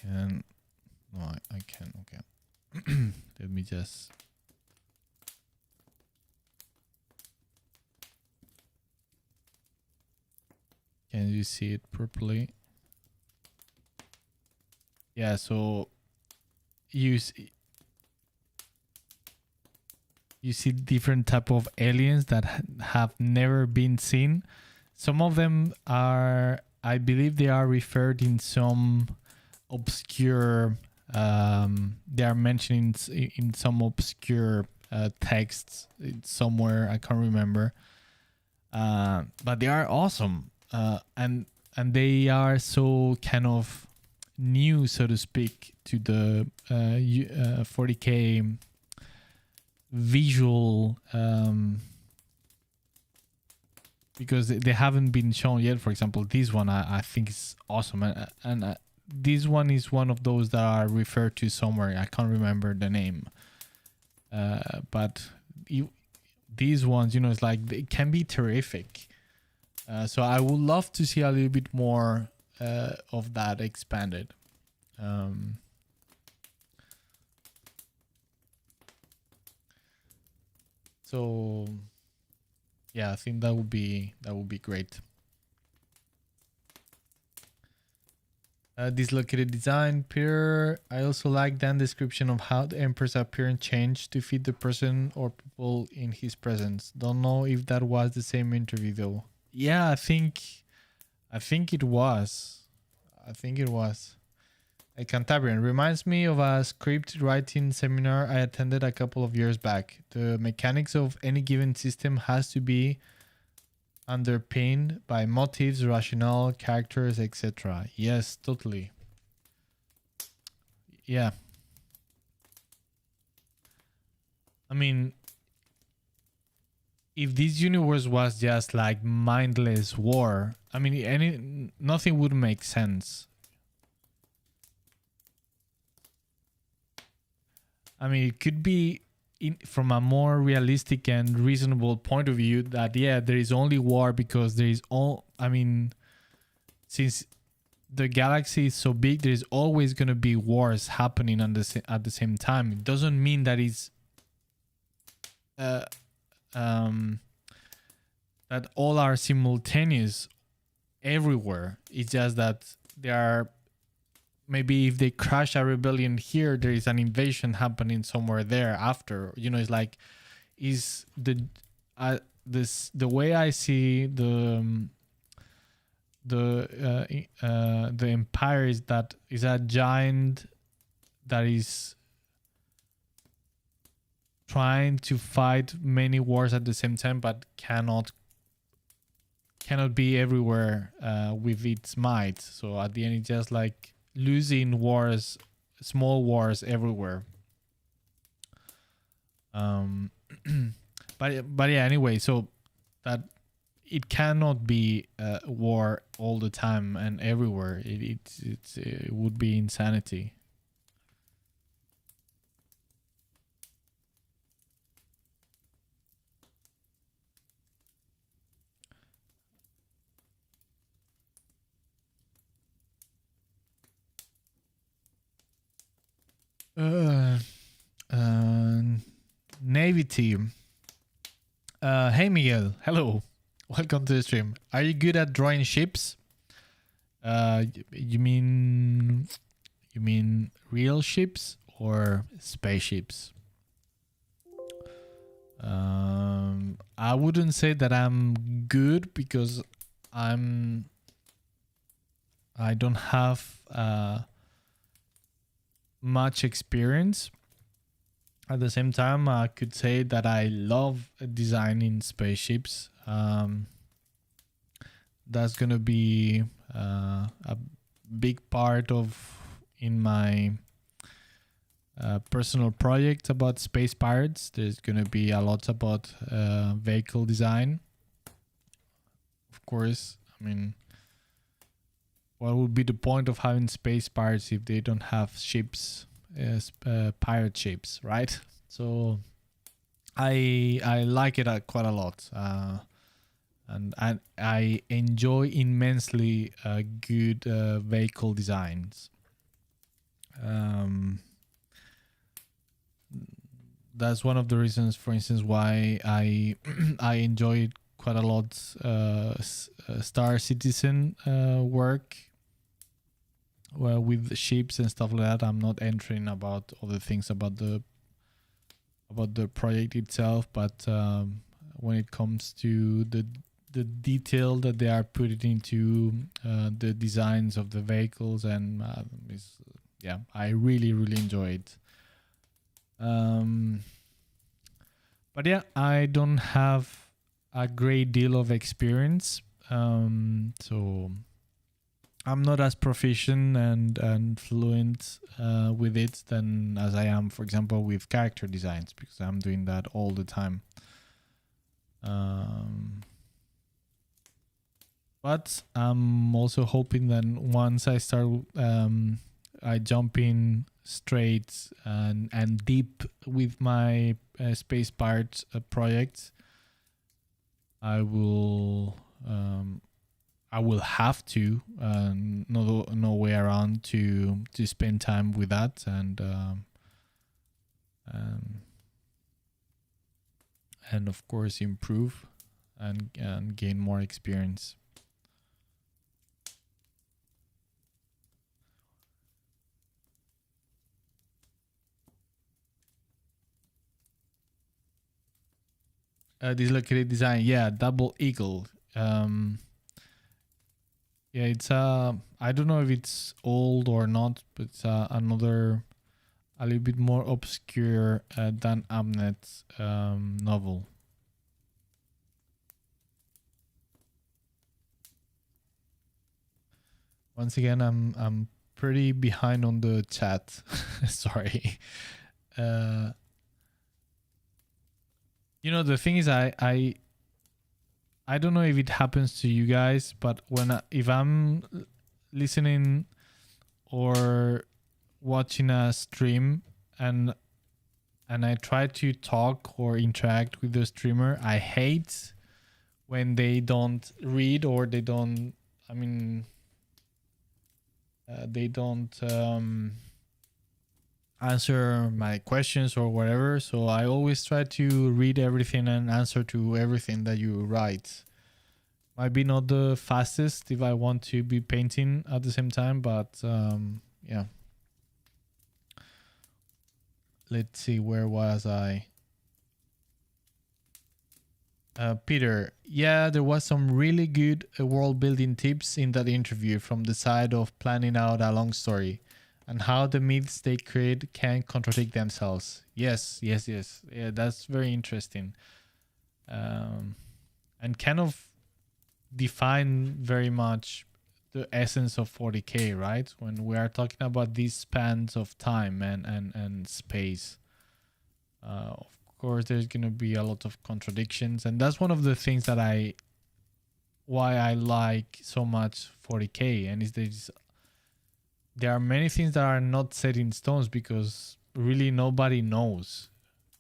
No, I can. Okay. Let me just. Can you see it properly? Yeah, so you see different type of aliens that have never been seen. Some of them are, I believe they are referred in some obscure, they are mentioned in some obscure texts somewhere, I can't remember. But they are awesome. And they are so kind of new, so to speak, to the 40k visual, because they haven't been shown yet. For example, this one I think is awesome, and this one is one of those that are referred to somewhere. I can't remember the name, but these ones, it's like they can be terrific. So I would love to see a little bit more of that expanded. So yeah, I think that would be great. Dislocated design, Peter. I also like that description of how the Emperor's appearance changed to fit the person or people in his presence. Don't know if that was the same interview though. Yeah, I think it was. A Cantabrian reminds me of a script writing seminar I attended a couple of years back. The mechanics of any given system has to be underpinned by motives, rationale, characters, etc. Yes, totally. Yeah. I mean, if this universe was just like mindless war, I mean, nothing would make sense. I mean, it could be from a more realistic and reasonable point of view that, yeah, there is only war because there is all, I mean, since the galaxy is so big, there's always going to be wars happening at the same time. It doesn't mean that it's uh, that all are simultaneous everywhere. It's just that there are, maybe if they crash a rebellion here, there is an invasion happening somewhere there after. You know, it's like, is the way I see the empire is that is a giant that is trying to fight many wars at the same time, but cannot be everywhere with its might. So at the end, it's just like losing wars, small wars everywhere. But yeah, anyway, so that it cannot be war all the time and everywhere. It would be insanity. Navy team. Hey Miguel, hello, welcome to the stream. Are you good at drawing ships? You mean real ships or spaceships? I wouldn't say that I'm good because I don't have much experience. At the same time, I could say that I love designing spaceships. That's gonna be a big part of in my personal project about space pirates. There's gonna be a lot about vehicle design. Of course, I mean, what would be the point of having space pirates if they don't have ships? Pirate ships, right? So I like it quite a lot, and I enjoy immensely good vehicle designs. That's one of the reasons, for instance, why I I enjoyed quite a lot Star Citizen work. Well, with ships and stuff like that. I'm not entering about other things about the project itself, but when it comes to the detail that they are putting into the designs of the vehicles, and yeah, I really enjoy it. But yeah, I don't have a great deal of experience, so I'm not as proficient and fluent with it than as I am, for example, with character designs, because I'm doing that all the time. But I'm also hoping that once I start, I jump in straight and deep with my Space Pirate project, I will have to no way around to spend time with that and of course improve and gain more experience. Dislocated design, yeah, Double Eagle. Yeah, it's I don't know if it's old or not, but it's another a little bit more obscure Dan Abnett novel. Once again, I'm pretty behind on the chat. Sorry. You know, the thing is, I don't know if it happens to you guys, but if I'm listening or watching a stream and and I try to talk or interact with the streamer, I hate when they don't read or they don't, I mean, they don't answer my questions or whatever. So I always try to read everything and answer to everything that you write. Might be not the fastest if I want to be painting at the same time, but yeah. Let's see, where was I? Peter, yeah, there was some really good world building tips in that interview from the side of planning out a long story and how the myths they create can contradict themselves. Yes. Yeah, that's very interesting. And kind of define very much the essence of 40k, right? When we are talking about these spans of time and space. Of course, there's gonna be a lot of contradictions, and that's one of the things that why I like so much 40k, and is there are many things that are not set in stones because really nobody knows,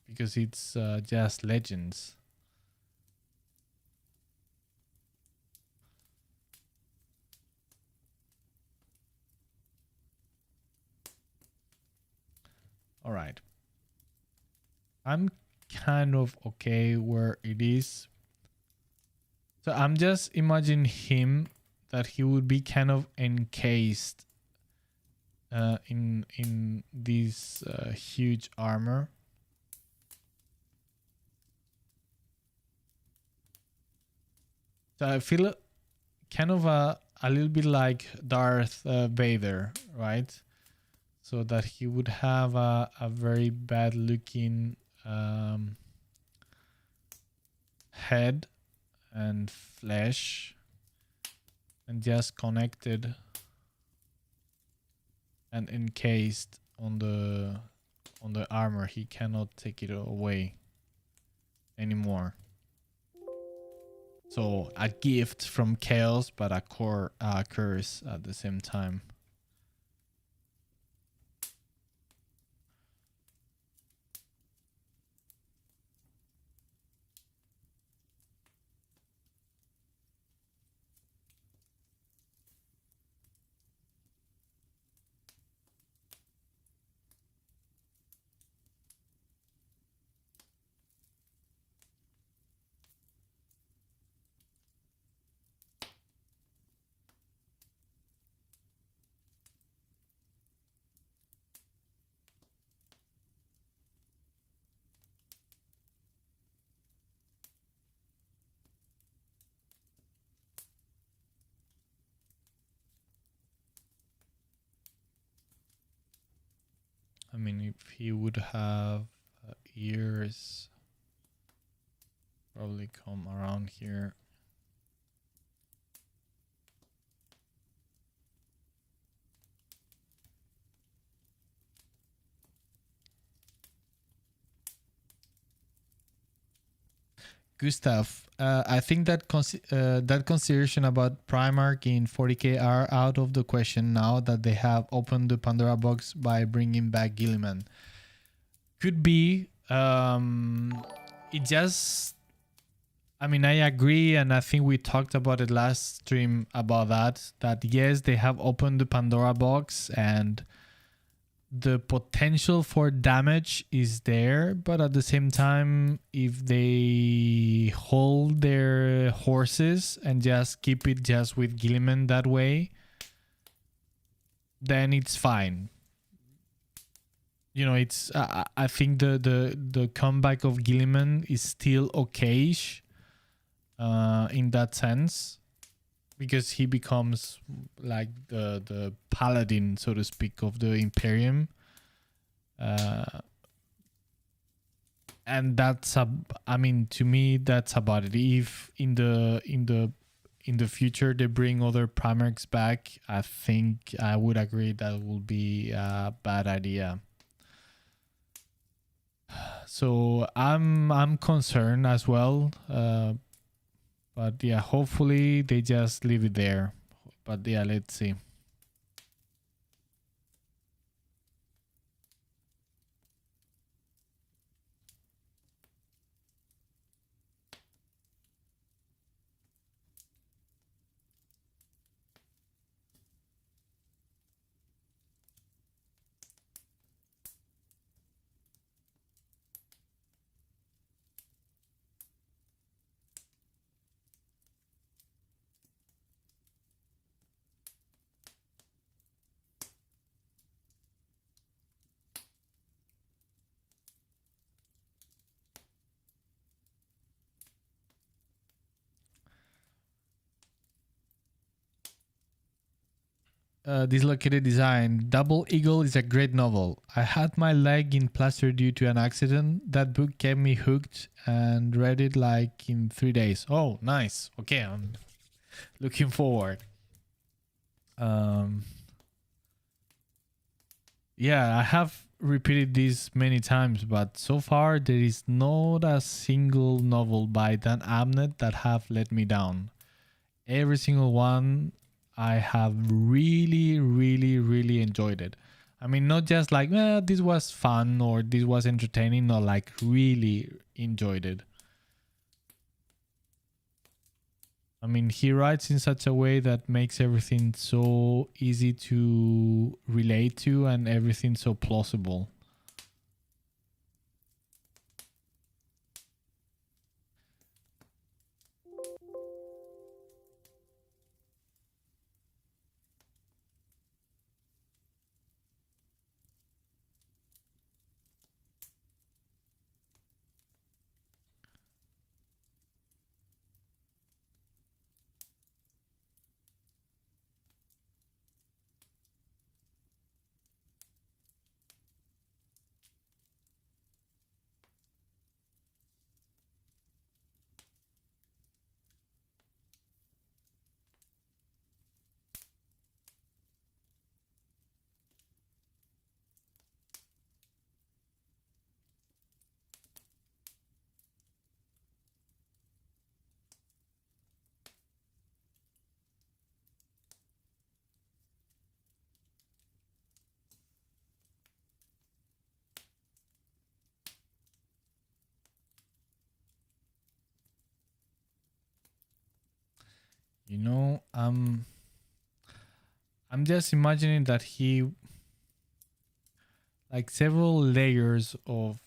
because it's just legends. All right, I'm kind of okay where it is. So I'm just imagining him that he would be kind of encased in this huge armor. So I feel kind of a little bit like Darth Vader, right? So that he would have a very bad looking head and flesh and just connected and encased on the armor. He cannot take it away anymore. So a gift from chaos, but a curse at the same time. I mean, if he would have ears, probably come around here. Gustav, I think that that consideration about Primark in 40k are out of the question now that they have opened the Pandora box by bringing back Gilliman. Could be. It just, I mean, I agree, and I think we talked about it last stream about that. That yes, they have opened the Pandora box, and the potential for damage is there, but at the same time, if they hold their horses and just keep it just with Gilliman that way, then it's fine. You know, it's I think the comeback of Gilliman is still okayish in that sense, because he becomes like the paladin, so to speak, of the Imperium, and that's I mean, to me, that's about it. If in the future they bring other Primarchs back, I think I would agree that will be a bad idea. So I'm concerned as well. But yeah, hopefully they just leave it there. But yeah, let's see. Dislocated Design. Double Eagle is a great novel. I had my leg in plaster due to an accident. That book kept me hooked and read it like in 3 days. Oh, nice. Okay, I'm looking forward. Yeah, I have repeated this many times, but so far there is not a single novel by Dan Abnett that have let me down. Every single one I have really, really, really enjoyed it. I mean, not just like, this was fun or this was entertaining, no, like really enjoyed it. I mean, he writes in such a way that makes everything so easy to relate to and everything so plausible. You know, I'm just imagining that he like several layers of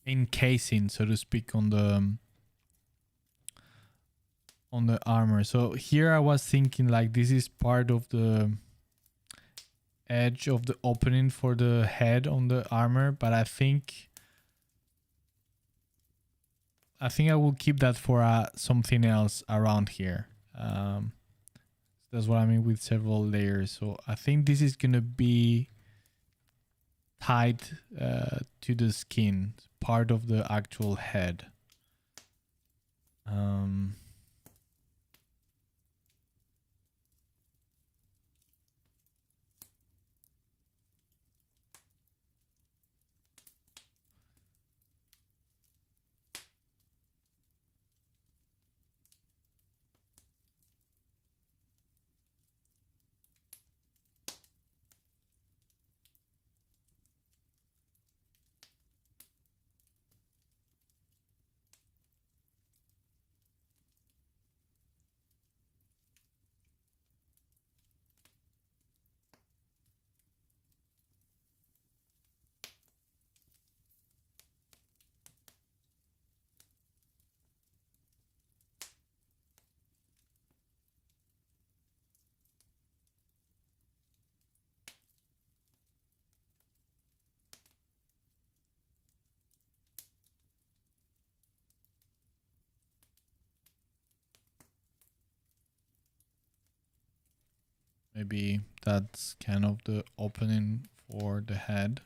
encasing, so to speak, on the armor. So here I was thinking like this is part of the edge of the opening for the head on the armor, but I think I will keep that for something else around here. That's what I mean with several layers. So I think this is gonna be tied to the skin, part of the actual head. Maybe that's kind of the opening for the head.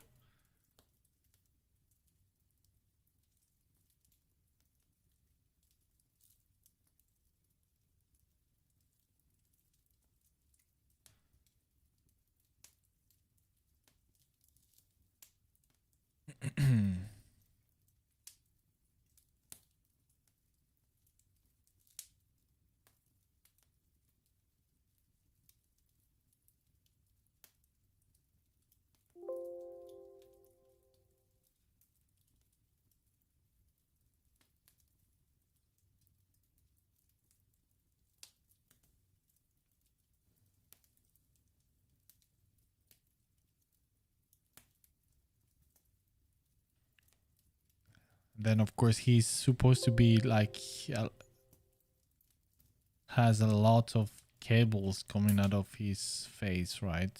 Then of course he's supposed to be like has a lot of cables coming out of his face, right?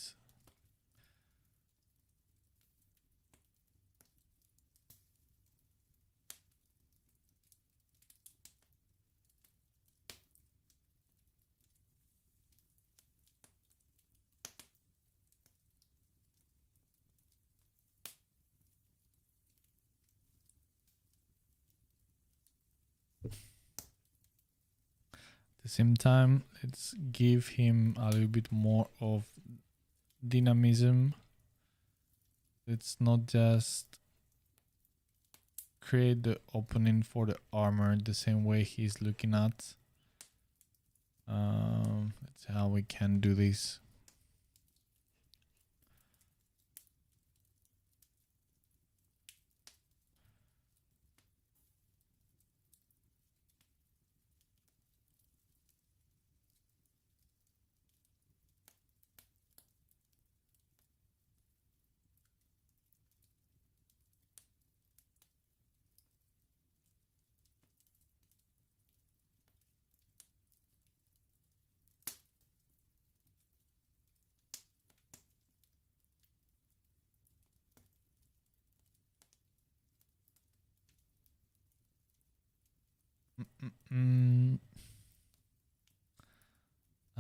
At the same time, let's give him a little bit more of dynamism. Let's not just create the opening for the armor the same way he's looking at. Let's see how we can do this.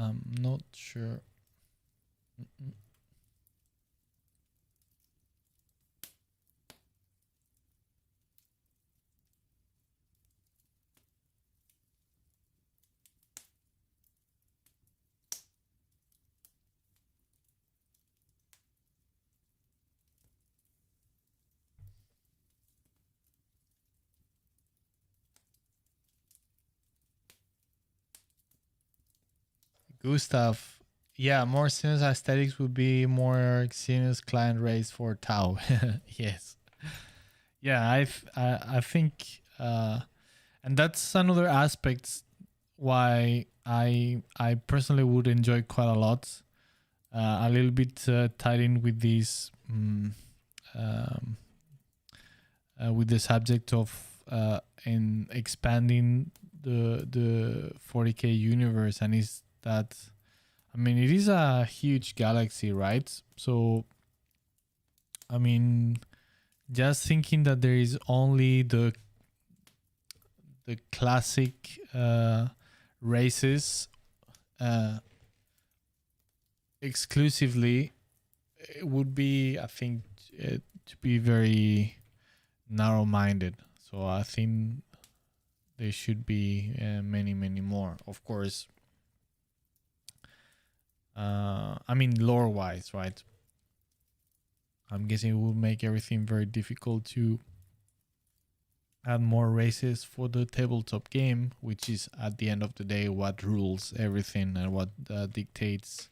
I'm not sure. Gustav, yeah, more Sinus aesthetics would be more Sinus client race for Tau. Yes, yeah, I think, and that's another aspect why I personally would enjoy quite a lot. A little bit tied in with this, um, with the subject of in expanding the 40k universe, and is that, I mean, it is a huge galaxy, right? So I mean, just thinking that there is only the classic races exclusively, it would be, I think, to be very narrow-minded. So I think there should be many more. Of course, I mean, lore-wise, right? I'm guessing it would make everything very difficult to add more races for the tabletop game, which is at the end of the day what rules everything and what dictates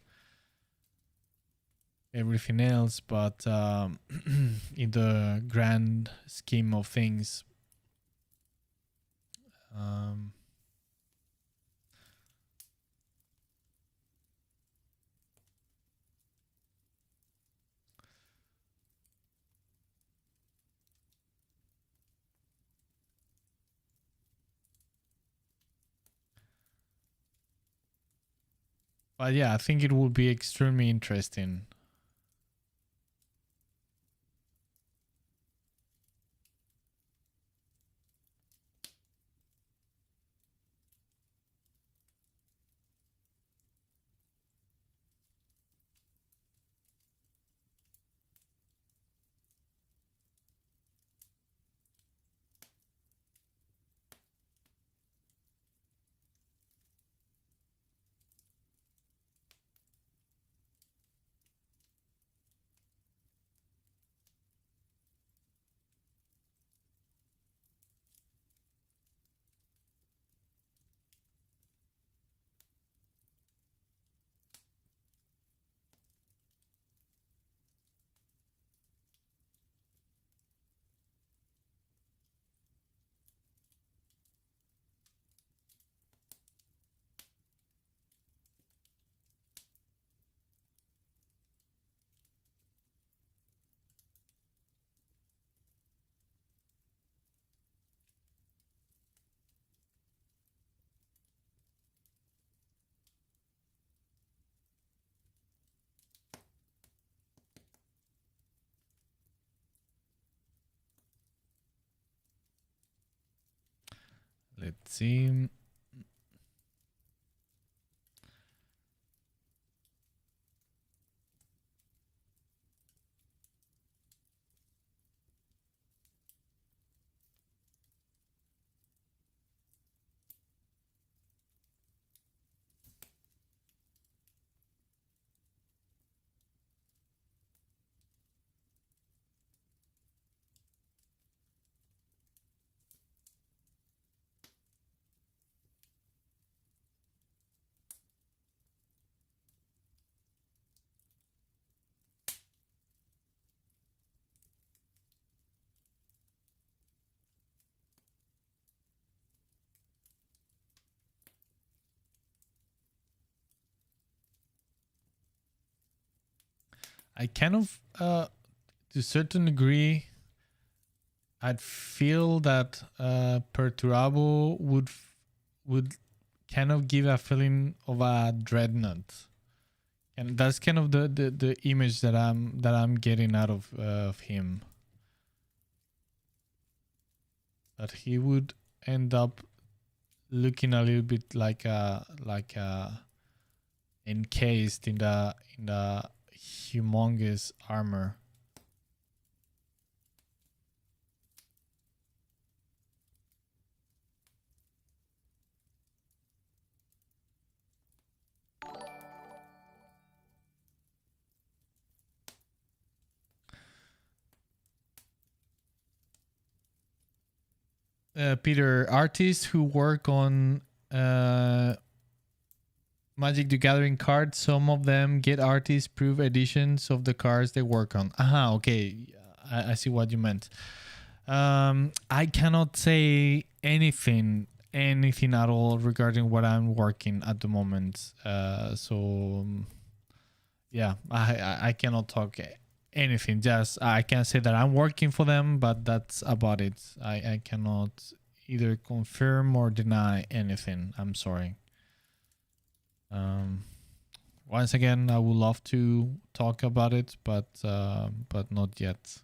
everything else. But in the grand scheme of things, um, but yeah, I think it would be extremely interesting. Let's see. I kind of to a certain degree, I'd feel that Perturabo would kind of give a feeling of a dreadnought, and that's kind of the image that I'm getting out of him. That he would end up looking a little bit like a encased in the humongous armor. Peter, artists who work on Magic the Gathering cards, some of them get artist proof editions of the cards they work on. Aha, okay. I see what you meant. I cannot say anything at all regarding what I'm working at the moment. Yeah, I cannot talk anything. Just I can say that I'm working for them, but that's about it. I cannot either confirm or deny anything. I'm sorry. Once again, I would love to talk about it, but not yet.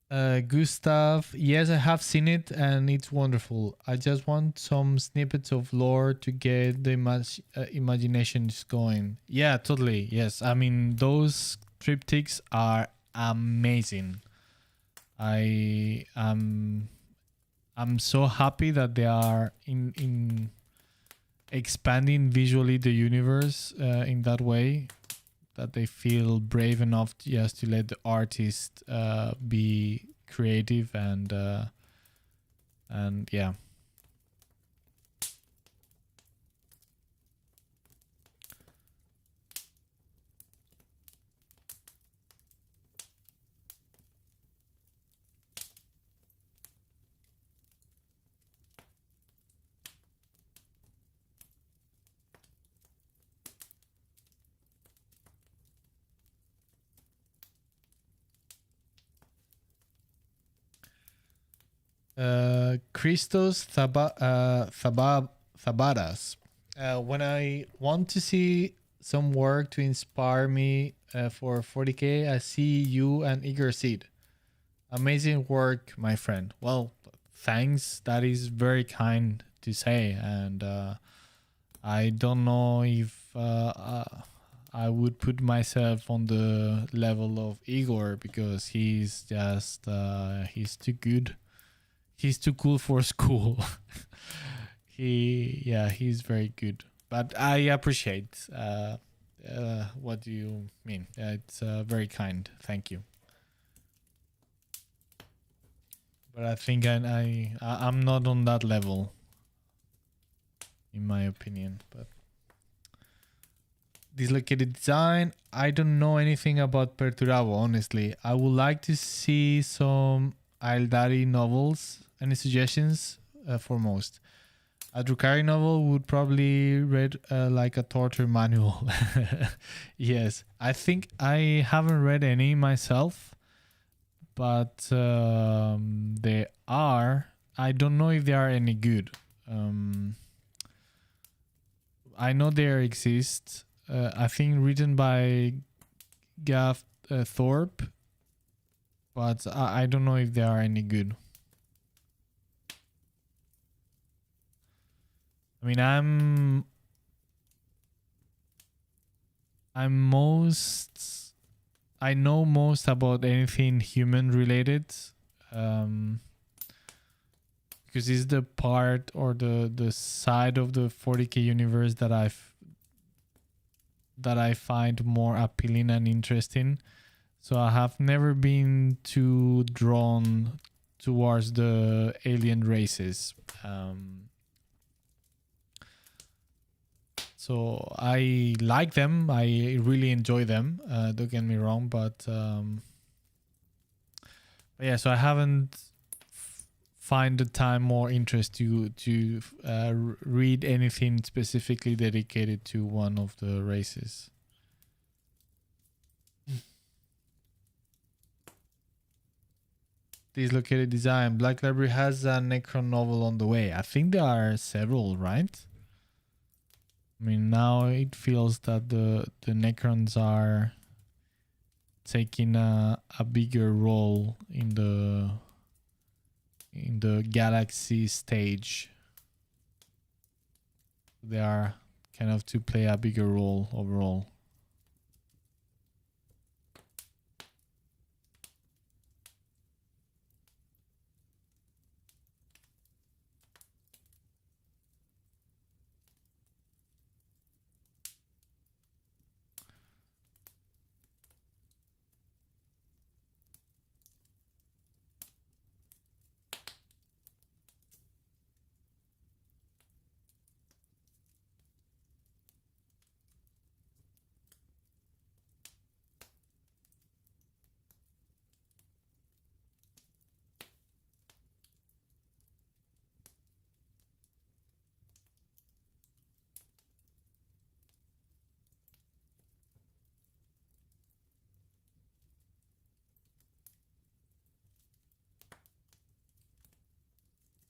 Gustav, yes, I have seen it and it's wonderful. I just want some snippets of lore to get the imaginations going. Yeah, totally. Yes, I mean those triptychs are amazing. I'm so happy that they are in expanding visually the universe in that way, that they feel brave enough just to let the artist be creative and yeah. Christos Thabadas. When I want to see some work to inspire me for 40k, I see you and Eager Seed. Amazing work, my friend. Well, thanks. That is very kind to say, and I don't know if I would put myself on the level of Igor, because he's just he's too good. He's too cool for school. He's very good. But I appreciate what do you mean. It's very kind. Thank you. But I think I'm not on that level, in my opinion. But dislocated design, I don't know anything about Perturabo, honestly. I would like to see some Aeldari novels. Any suggestions? Foremost, a Drukhari novel would probably read like a torture manual. Yes, I think I haven't read any myself, but they are. I don't know if they are any good. I know they exist. I think written by Gav Thorpe, but I don't know if they are any good. I mean, I know most about anything human related, because it's the part or the side of the 40k universe that I find more appealing and interesting. So I have never been too drawn towards the alien races. So I like them. I really enjoy them. Don't get me wrong, but yeah. So I haven't find the time or interest to read anything specifically dedicated to one of the races. Dislocated design. Black Library has a Necron novel on the way. I think there are several, right? I mean, now it feels that the Necrons are taking a bigger role in the galaxy stage. They are kind of to play a bigger role overall.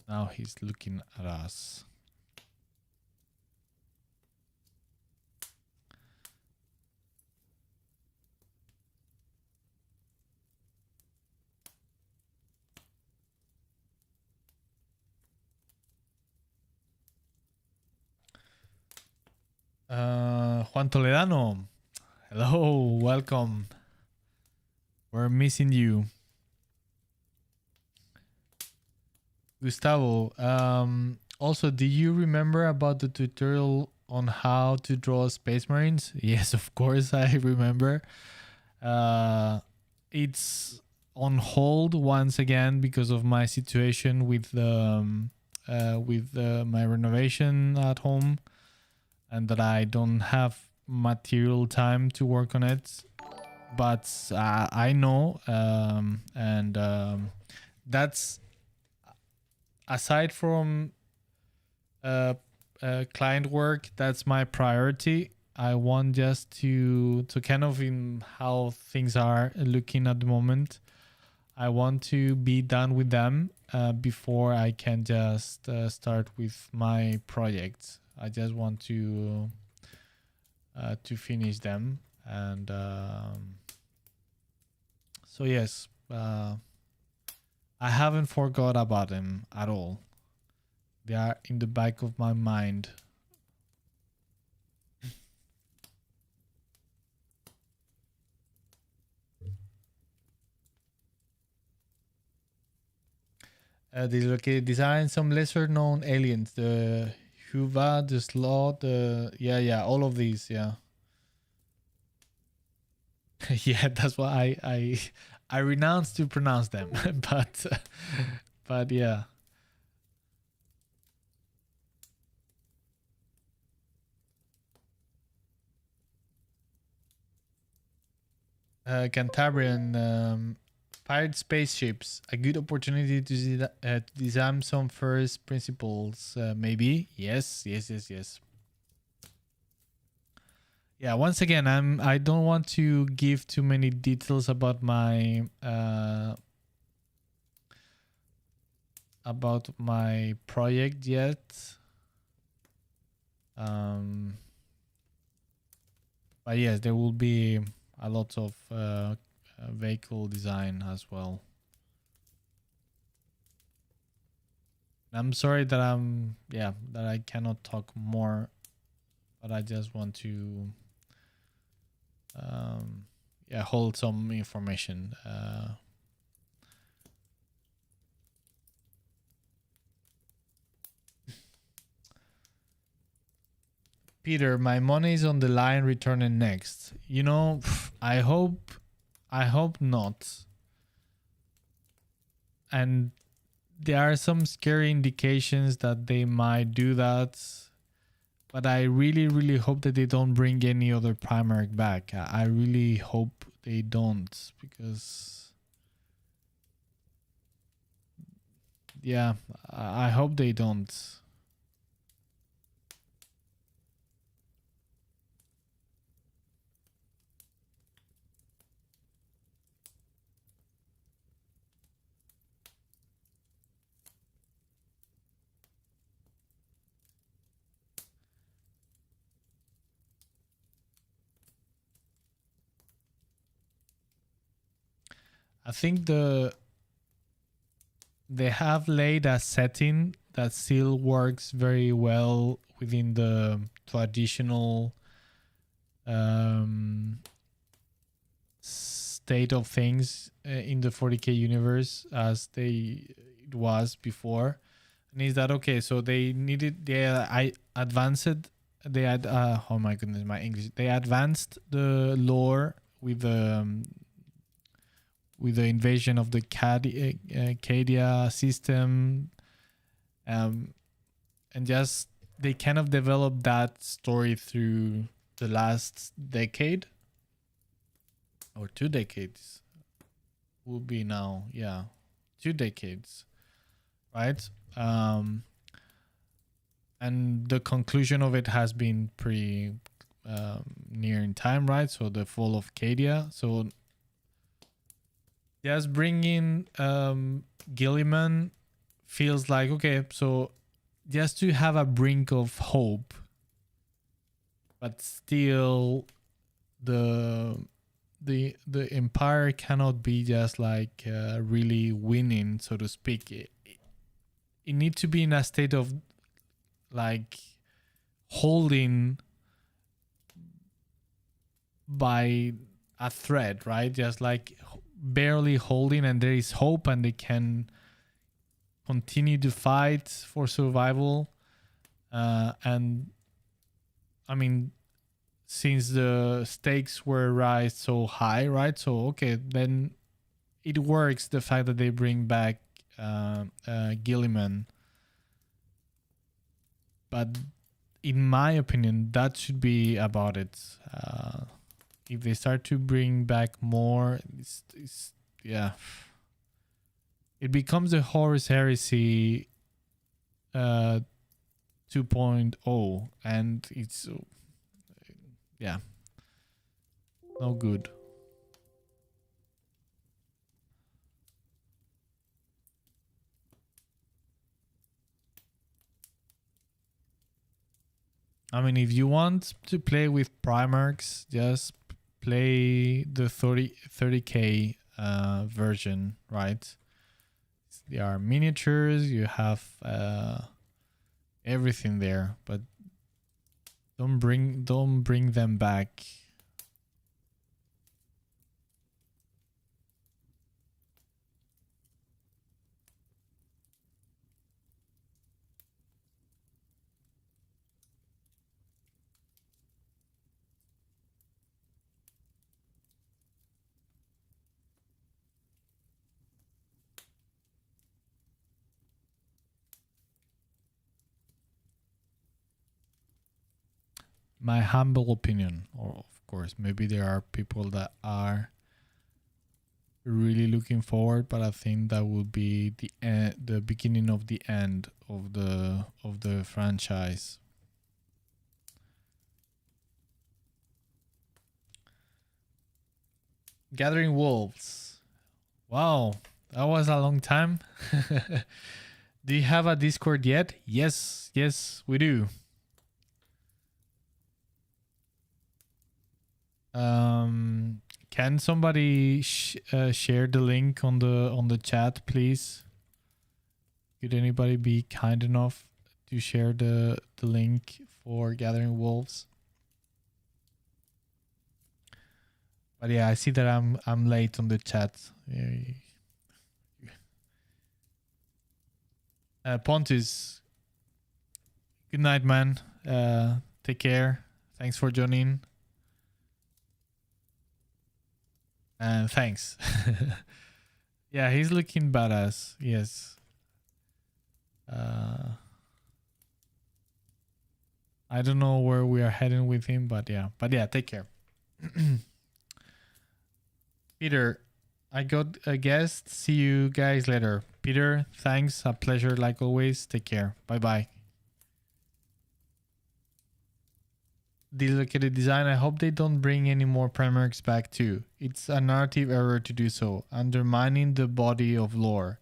Now he's looking at us. Juan Toledano, hello, welcome. We're missing you. Gustavo, also, do you remember about the tutorial on how to draw Space Marines? Yes, of course, I remember. It's on hold once again because of my situation with my renovation at home, and that I don't have material time to work on it. But I know, that's aside from client work, that's my priority. I want just to kind of in how things are looking at the moment. I want to be done with them before I can just start with my projects. I just want to finish them, and so yes, I haven't forgot about them at all. They are in the back of my mind. Dislocated design, some lesser known aliens, the Huva, the Sloth, yeah, all of these, yeah. Yeah, that's why I renounce to pronounce them, but yeah. Cantabrian, pirate spaceships, a good opportunity to design some first principles, maybe. Yes. Yeah, once again, I don't want to give too many details about my project yet. But yes, there will be a lot of vehicle design as well. I'm sorry that I cannot talk more, but I just want to hold some information. Peter, my money is on the line returning next. You know, I hope not. And there are some scary indications that they might do that. But I really, really hope that they don't bring any other Primarch back. I really hope they don't, because yeah, I hope they don't. I think they have laid a setting that still works very well within the traditional state of things in the 40k universe as it was before. And is that okay? So I advanced they had oh my goodness, my English, they advanced the lore with the invasion of the Cadia system, and just they kind of developed that story through the last decade or 2 decades. Will be now, yeah, 2 decades, right? And the conclusion of it has been pretty near in time, right? So the fall of Cadia. So just bringing Gilliman feels like, okay, so just to have a brink of hope, but still the empire cannot be just like really winning, so to speak. It needs to be in a state of like holding by a thread, right? Just like barely holding, and there is hope, and they can continue to fight for survival. And I mean, since the stakes were raised so high, right? So okay, then it works. The fact that they bring back Gilliman, but in my opinion, that should be about it. If they start to bring back more, yeah, it becomes a Horus Heresy 2.0, and it's yeah, no good. I mean, if you want to play with Primarchs, just play the 30k version, right? There are miniatures, you have everything there, but don't bring them back. My humble opinion, or of course, maybe there are people that are really looking forward, but I think that will be the beginning of the end of the franchise. Gathering Wolves. Wow, that was a long time. Do you have a Discord yet? Yes, we do. Can somebody share the link on the chat, please? Could anybody be kind enough to share the link for Gathering Wolves? But yeah, I see that I'm late on the chat. Pontus, good night, man. Take care. Thanks for joining. And thanks. Yeah, he's looking badass. Yes. I don't know where we are heading with him, but yeah. Take care. Peter, I got a guest. See you guys later. Peter, thanks. A pleasure like always. Take care. Bye bye. Dislocated design. I hope they don't bring any more Primarchs back too. It's a narrative error to do so, undermining the body of lore.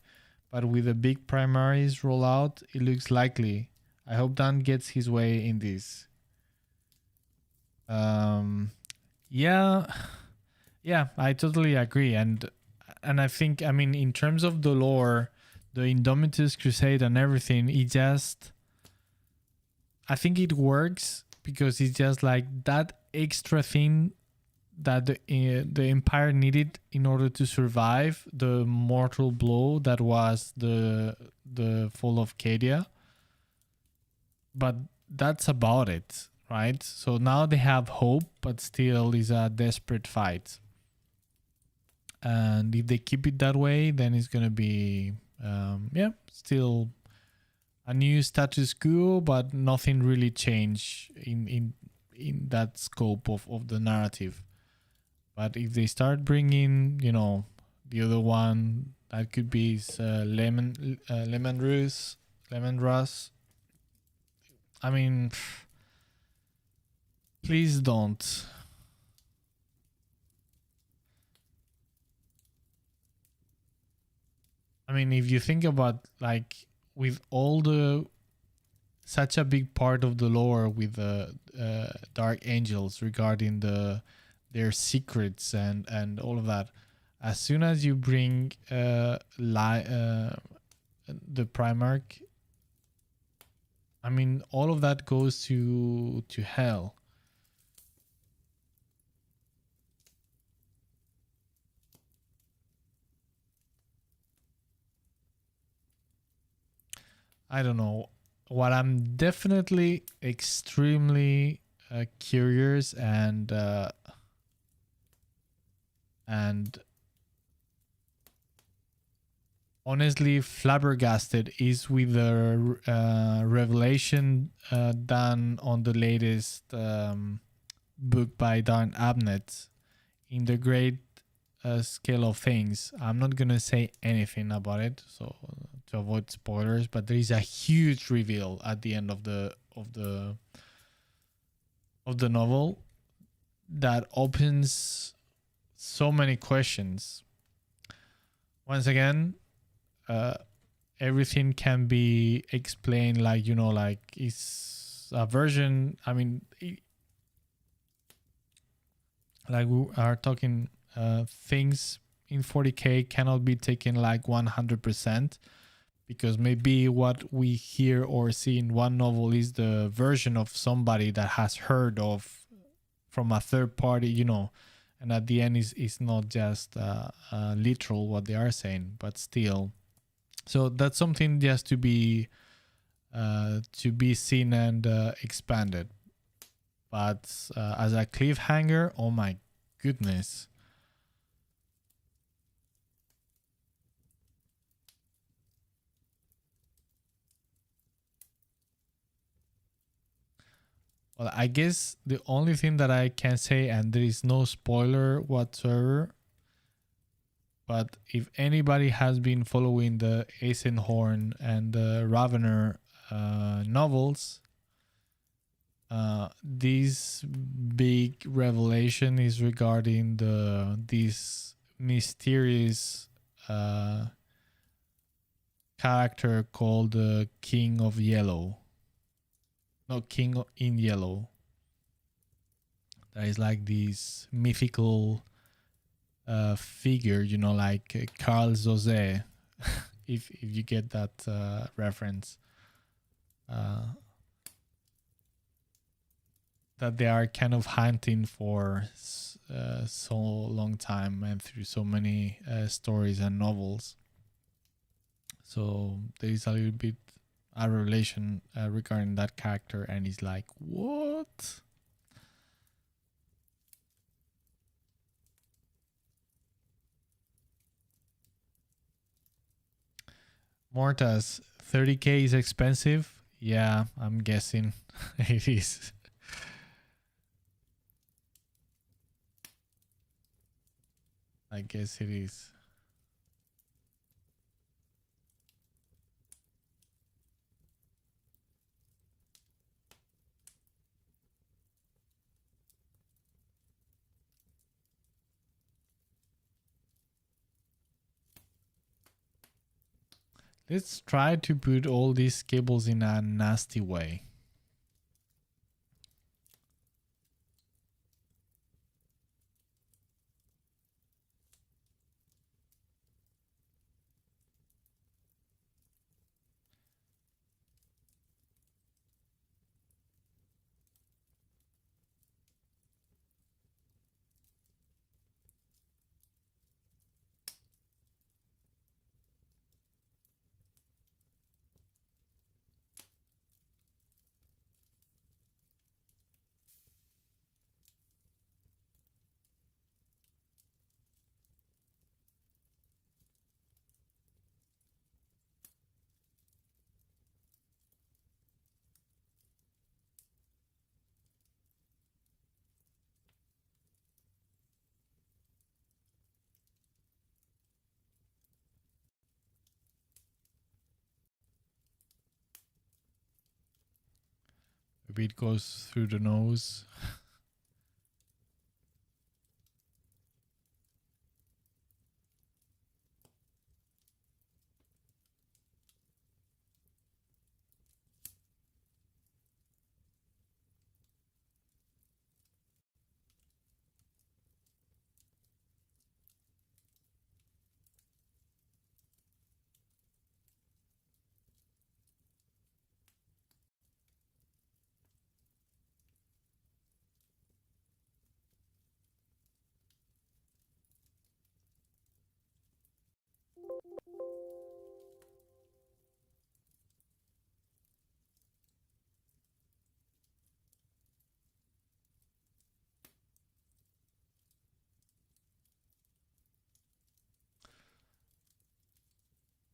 But with the big Primaries rollout, it looks likely. I hope Dan gets his way in this. Yeah, yeah, I totally agree, and I think, I mean, in terms of the lore, the Indomitus Crusade and everything, it just, I think it works because it's just like that extra thing that the Empire needed in order to survive the mortal blow that was the fall of Cadia. But that's about it, right? So now they have hope, but still is a desperate fight. And if they keep it that way, then it's gonna be still a new status quo, but nothing really changed in that scope of the narrative. But if they start bringing, you know, the other one that could be Lemon Russ. I mean, please don't. I mean, if you think about, like, with all the such a big part of the lore with the Dark Angels regarding their secrets and all of that, as soon as you bring the Primarch, I mean, all of that goes to hell. I don't know. What I'm definitely extremely curious and honestly flabbergasted is with the revelation done on the latest book by Darren Abnett in the great scale of things. I'm not gonna say anything about it, so to avoid spoilers. But there is a huge reveal at the end of the novel that opens so many questions. Once again, everything can be explained, like, you know, like it's a version. I mean, like we are talking things in 40k cannot be taken like 100%, because maybe what we hear or see in one novel is the version of somebody that has heard of from a third party, you know, and at the end is not just literal what they are saying, but still. So that's something just to be seen and expanded. But as a cliffhanger, oh my goodness. Well, I guess the only thing that I can say, and there is no spoiler whatsoever, but if anybody has been following the Eisenhorn and the Ravener novels, this big revelation is regarding this mysterious character called the King of Yellow. No, King in Yellow. That is like this mythical figure, you know, like Carl Jose, if you get that reference. That they are kind of hunting for so long time and through so many stories and novels. So there is a little bit a relation regarding that character, and he's like, what? Mortas, 30k is expensive. Yeah, I'm guessing it is. I guess it is. Let's try to put all these cables in a nasty way. Maybe it goes through the nose.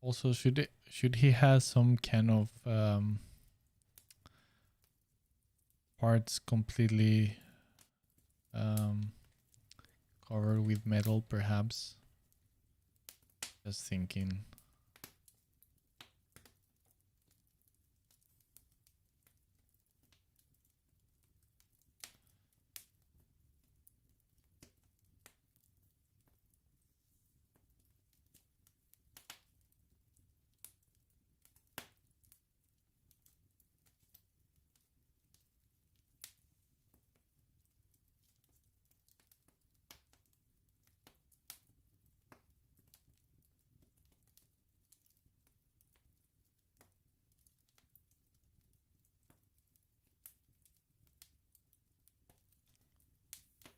Also, should he have some kind of parts completely covered with metal, perhaps? Just thinking.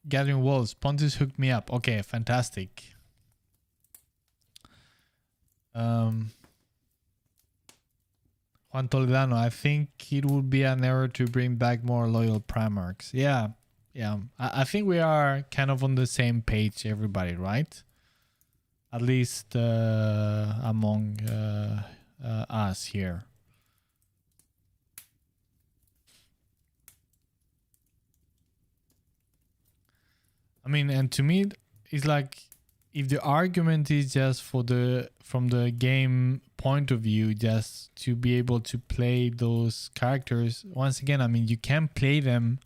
Gathering walls. Pontus hooked me up. Okay, fantastic. Juan Toledano, I think it would be an error to bring back more loyal Primarchs. Yeah. I think we are kind of on the same page, everybody, right? At least among us here. I mean, and to me, it's like, if the argument is just from the game point of view, just to be able to play those characters, once again, I mean, you can play them,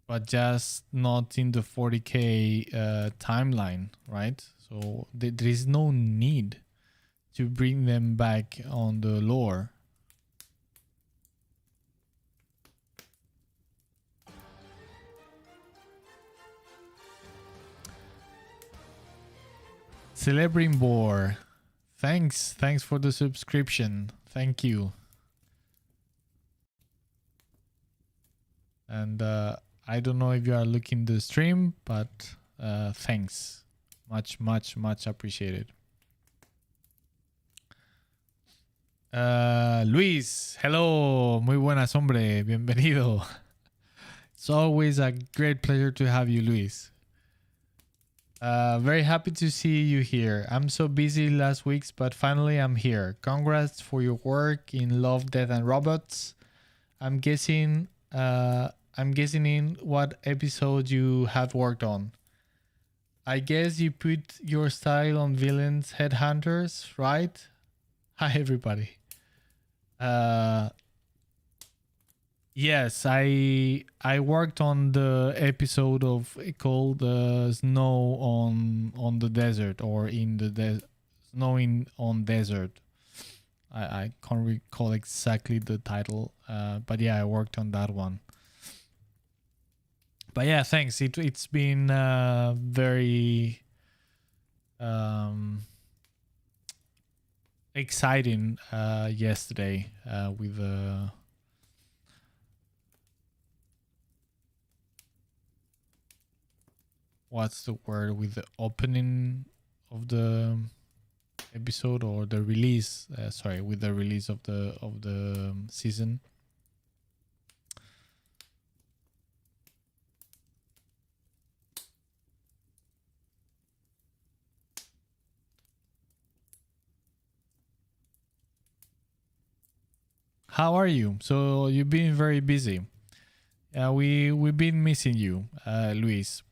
but just not in the 40k timeline, right? So there is no need to bring them back on the lore. Celebrimbor, thanks for the subscription. Thank you. And I don't know if you are looking the stream, but thanks. Much appreciated. Luis, hello. Muy buenas, hombre. Bienvenido. It's always a great pleasure to have you, Luis. Very happy to see you here. I'm so busy last weeks, but finally I'm here. Congrats for your work in Love, Death and Robots. I'm guessing I'm guessing in what episode you have worked on. I guess you put your style on villains headhunters, right? Hi everybody. Uh yes, I worked on the episode of called Snow on the desert, or in the snow in on desert. I can't recall exactly the title, but yeah, I worked on that one. But yeah, thanks. It's been very exciting yesterday with what's the word, with the opening of the episode, or the release. Sorry, with the release of the season. How are you? So you've been very busy. We've been missing you, Luis.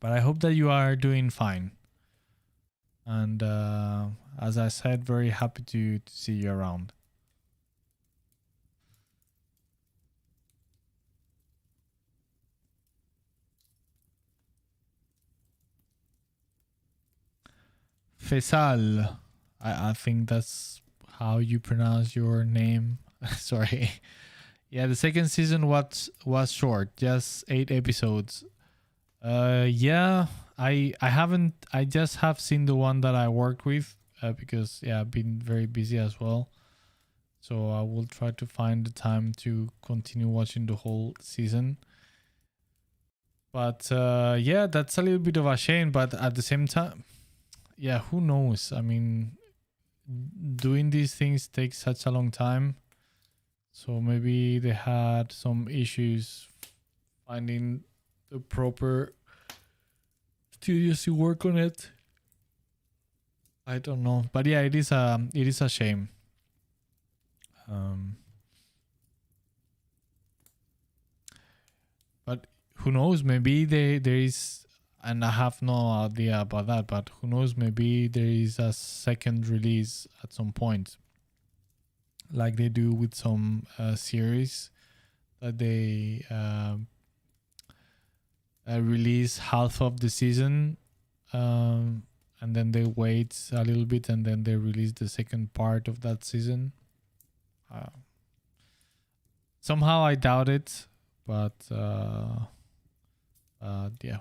But I hope that you are doing fine. And as I said, very happy to see you around. Faisal, I think that's how you pronounce your name. Sorry. Yeah, the second season was short, just 8 episodes. Yeah, I haven't. I just have seen the one that I worked with because yeah, I've been very busy as well. So I will try to find the time to continue watching the whole season. But yeah, that's a little bit of a shame. But at the same time, yeah, who knows? I mean, doing these things takes such a long time. So maybe they had some issues finding the proper studios to work on it. I don't know, but yeah, it is a shame. Um, but who knows? Maybe there is, and I have no idea about that. But who knows? Maybe there is a second release at some point, like they do with some series that they release half of the season, and then they wait a little bit, and then they release the second part of that season. Somehow I doubt it, but yeah,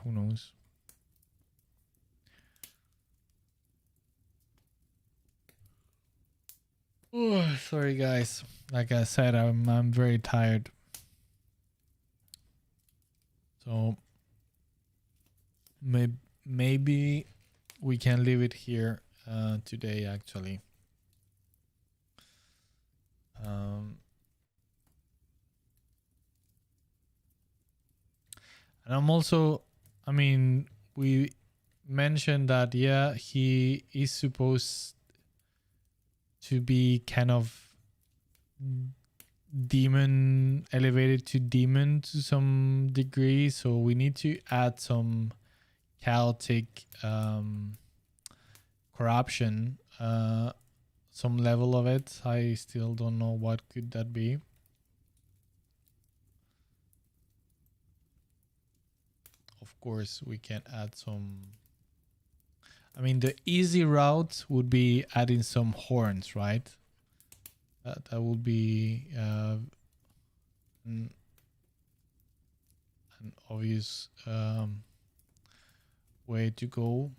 who knows? Oh, sorry guys. Like I said, I'm very tired. So maybe we can leave it here today actually. And I'm also, I mean, we mentioned that yeah, he is supposed to be kind of demon, elevated to demon to some degree, so we need to add some chaotic corruption, some level of it. I still don't know what could that be. Of course we can add some, I mean, the easy route would be adding some horns, right? That would be an obvious way to go,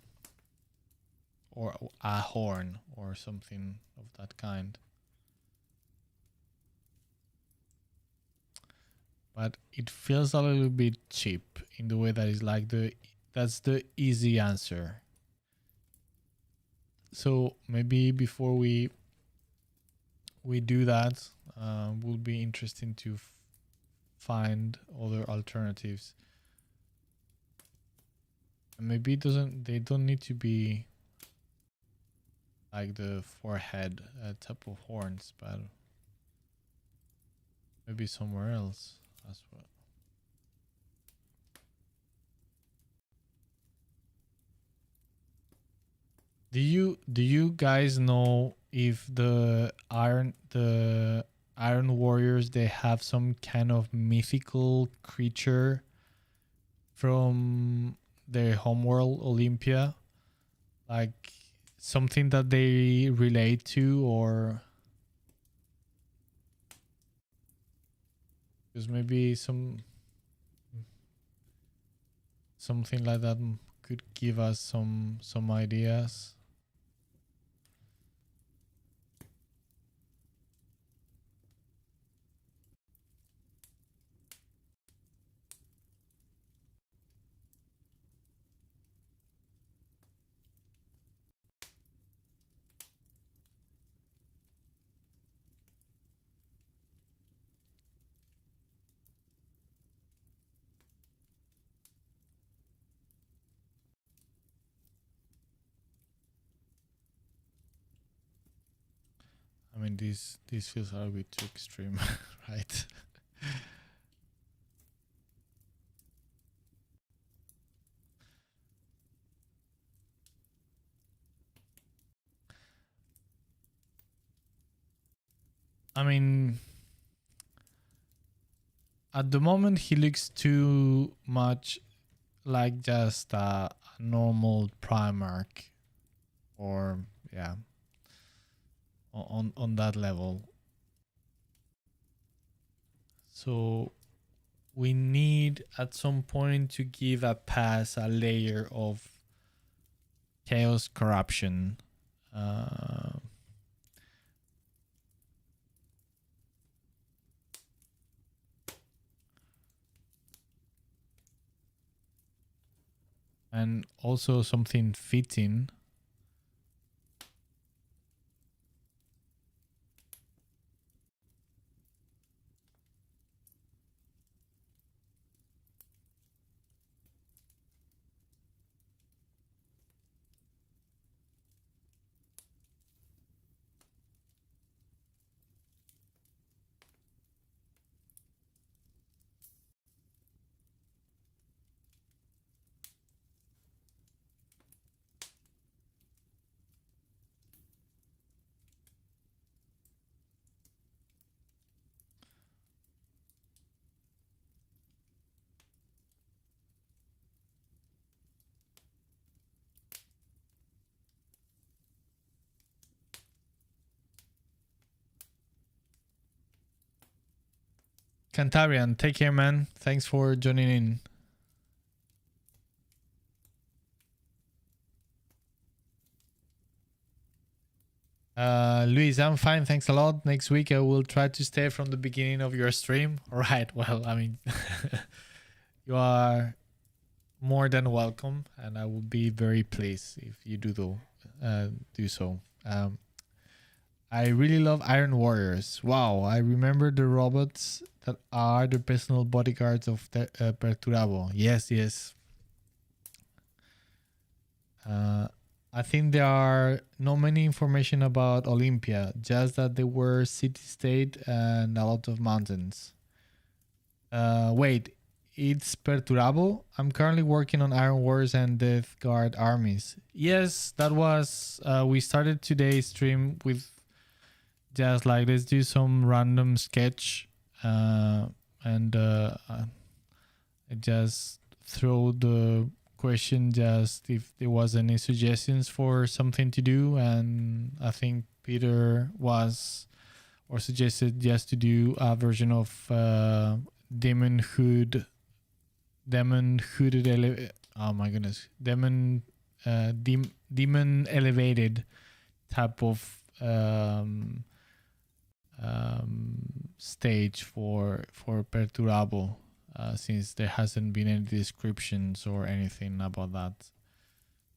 or a horn or something of that kind. But it feels a little bit cheap in the way that it's like that's the easy answer. So maybe before we do that, will be interesting to find other alternatives. And maybe they don't need to be like the forehead type of horns, but maybe somewhere else. as well. Do you guys know if the Iron Warriors, they have some kind of mythical creature from their homeworld Olympia, like something that they relate to, or because maybe something like that could give us some ideas. I mean, these feels a bit too extreme, right? I mean, at the moment, he looks too much like just a normal Primarch, or yeah, on that level. So we need at some point to give a pass a layer of chaos corruption. Uh, and also something fitting. Cantarian, take care, man. Thanks for joining in. Luis, I'm fine. Thanks a lot. Next week, I will try to stay from the beginning of your stream. All right. Well, I mean, you are more than welcome, and I will be very pleased if you do so. I really love Iron Warriors. Wow, I remember the robots that are the personal bodyguards of the Perturabo. Yes, yes. I think there are not many information about Olympia, just that they were city-state and a lot of mountains. Wait, it's Perturabo? I'm currently working on Iron Wars and Death Guard armies. Yes, that was... we started today's stream with just like, let's do some random sketch. And I just throw the question just if there was any suggestions for something to do, and I think Peter was or suggested just to do a version of demon hooded oh my goodness, demon elevated type of stage for Perturabo, since there hasn't been any descriptions or anything about that.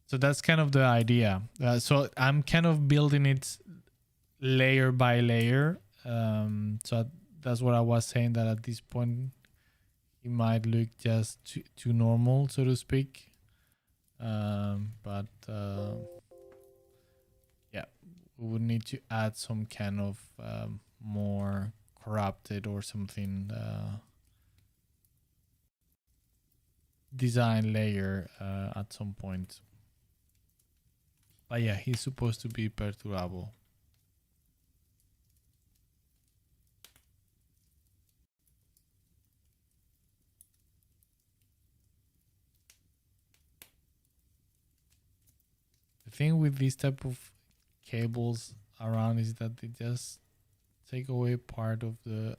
So that's kind of the idea. So I'm kind of building it layer by layer. So that's what I was saying, that at this point it might look just too normal, so to speak. But yeah, we would need to add some kind of more corrupted or something design layer at some point. But yeah, he's supposed to be perturable. The thing with these type of cables around is that they just take away part of the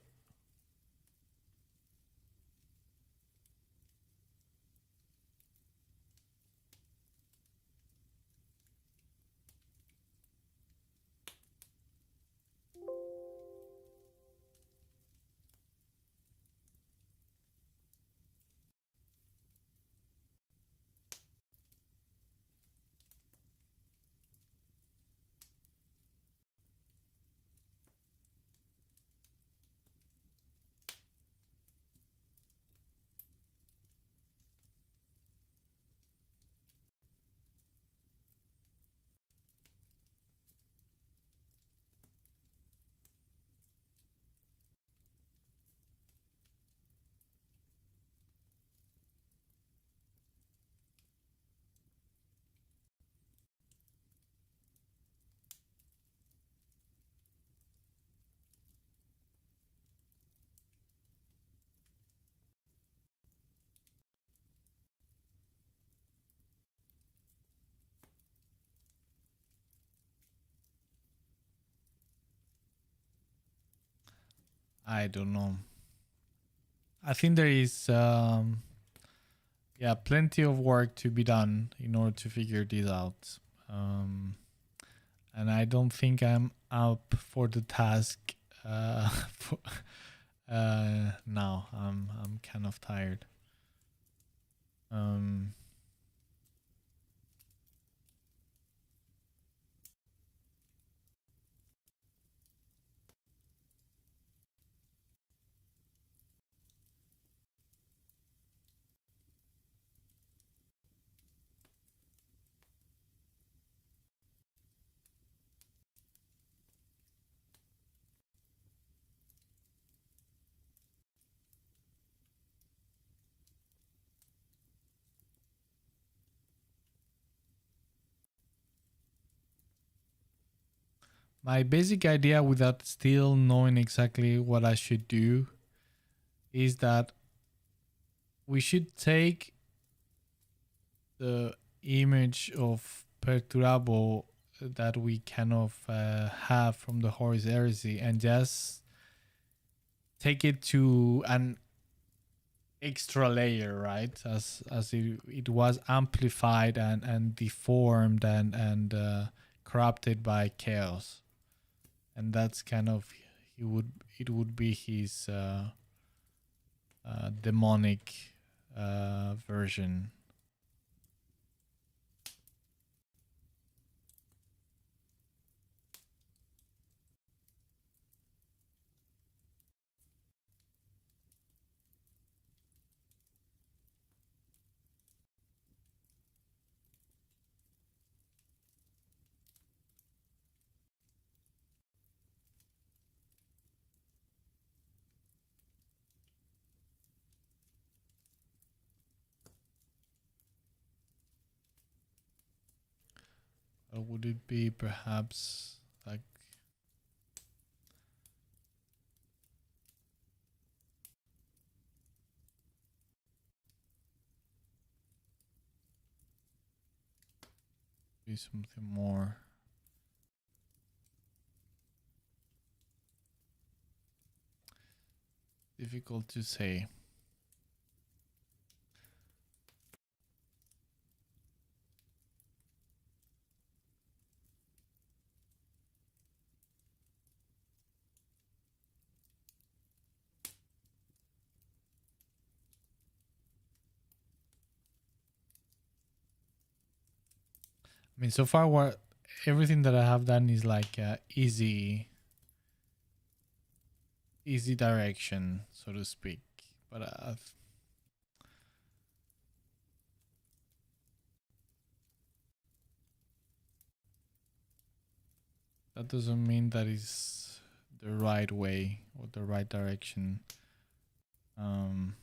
I don't know. I think there is yeah, plenty of work to be done in order to figure this out. And I don't think I'm up for the task for, now. I'm kind of tired. Um my basic idea, without still knowing exactly what I should do, is that we should take the image of Perturabo that we kind of have from the Horus Heresy and just take it to an extra layer, right? As it was amplified and deformed and corrupted by chaos, and that's kind of it would be his demonic version. Or would it be perhaps like be something more difficult to say? I mean, so far, what everything that I have done is like easy direction, so to speak. But that doesn't mean that is the right way or the right direction. Um,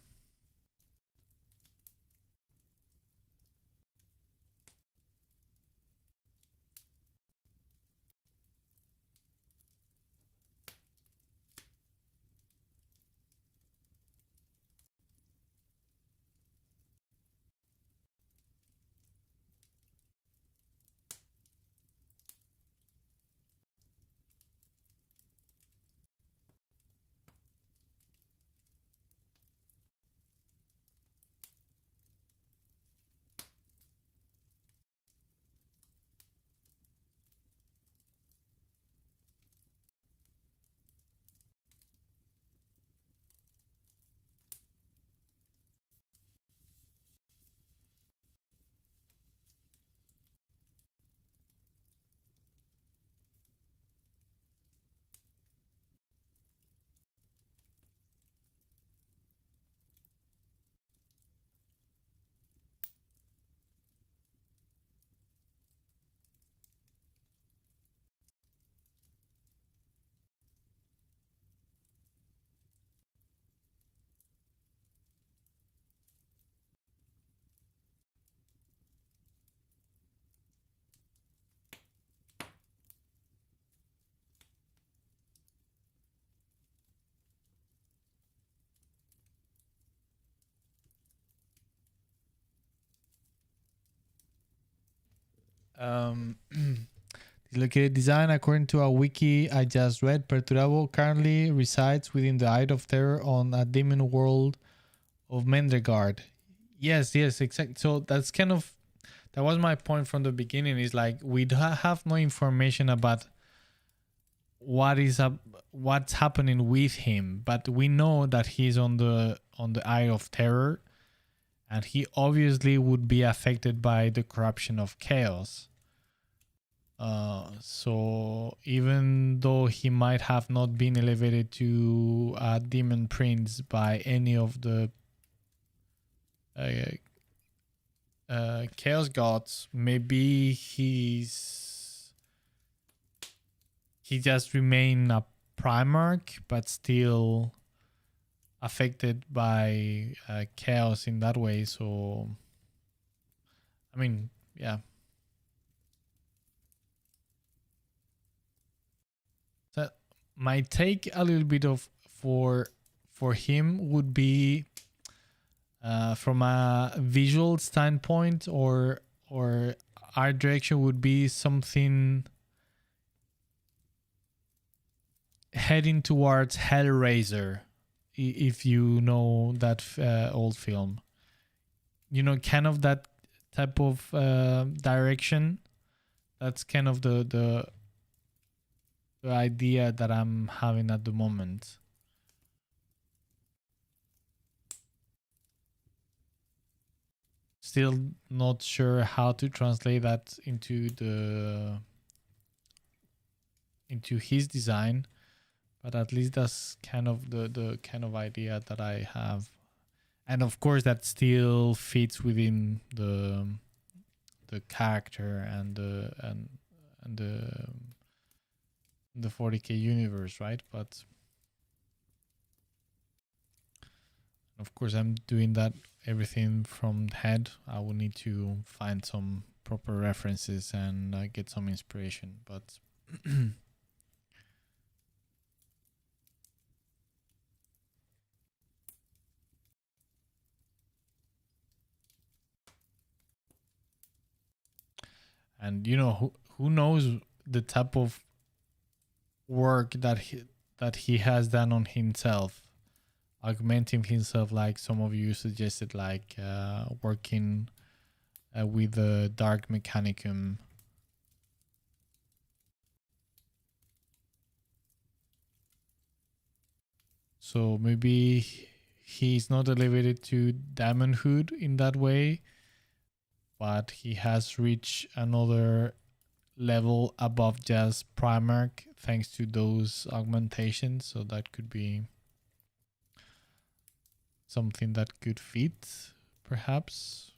Dislocated design, according to a wiki I just read, Perturabo currently resides within the Eye of Terror on a demon world of Mendergard. Yes, exactly. So that's kind of, that was my point from the beginning. Is like we have no information about what's happening with him, but we know that he's on the Eye of Terror, and he obviously would be affected by the corruption of chaos. So even though he might have not been elevated to a demon prince by any of the chaos gods, maybe he just remain a Primarch, but still affected by chaos in that way. So I mean, yeah. So my take a little bit of for him would be from a visual standpoint or art direction would be something heading towards Hellraiser, if you know that old film. You know, kind of that type of direction. That's kind of the idea that I'm having at the moment. Still not sure how to translate that into his design, but at least that's kind of the kind of idea that I have. And of course that still fits within the character and the 40k universe, right? But of course I'm doing that everything from head. I will need to find some proper references and get some inspiration, but and you know who knows the type of work that he has done on himself, augmenting himself, like some of you suggested, like working with the Dark Mechanicum. So maybe he's not elevated to Diamondhood in that way, but he has reached another level above just Primarch thanks to those augmentations. So that could be something that could fit, perhaps.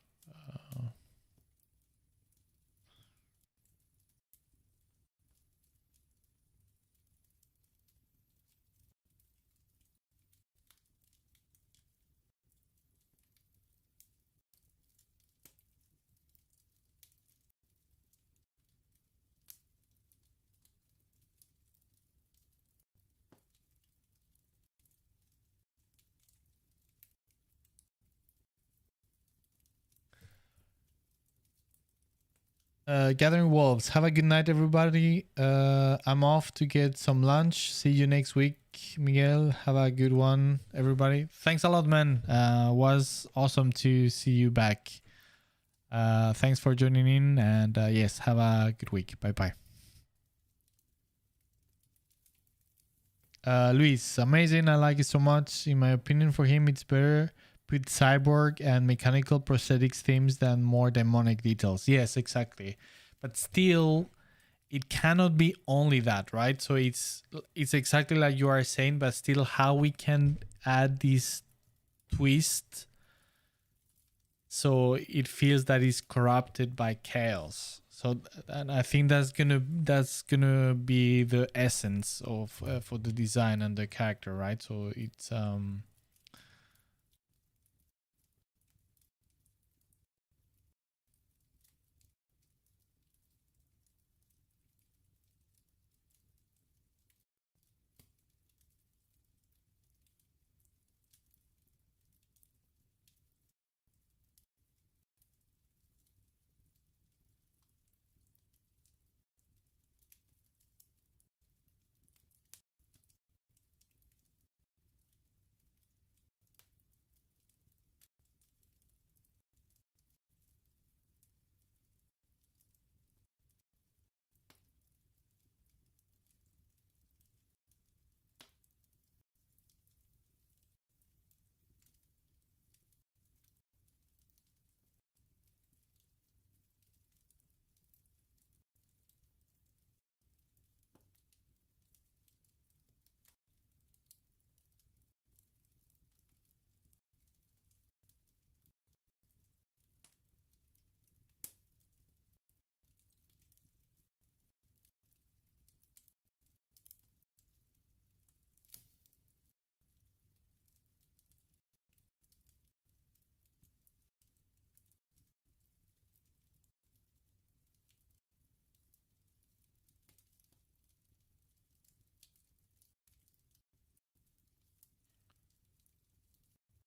Gathering Wolves. Have a good night, everybody. I'm off to get some lunch. See you next week, Miguel. Have a good one, everybody. Thanks a lot, man. Was awesome to see you back. Thanks for joining in, and yes, have a good week. Bye bye. Luis, amazing. I like it so much. In my opinion, for him, it's better with cyborg and mechanical prosthetics themes than more demonic details. Yes, exactly. But still, it cannot be only that, right? So it's exactly like you are saying, but still how we can add this twist so it feels that it's corrupted by chaos. So, and I think that's gonna be the essence of for the design and the character, right? So it's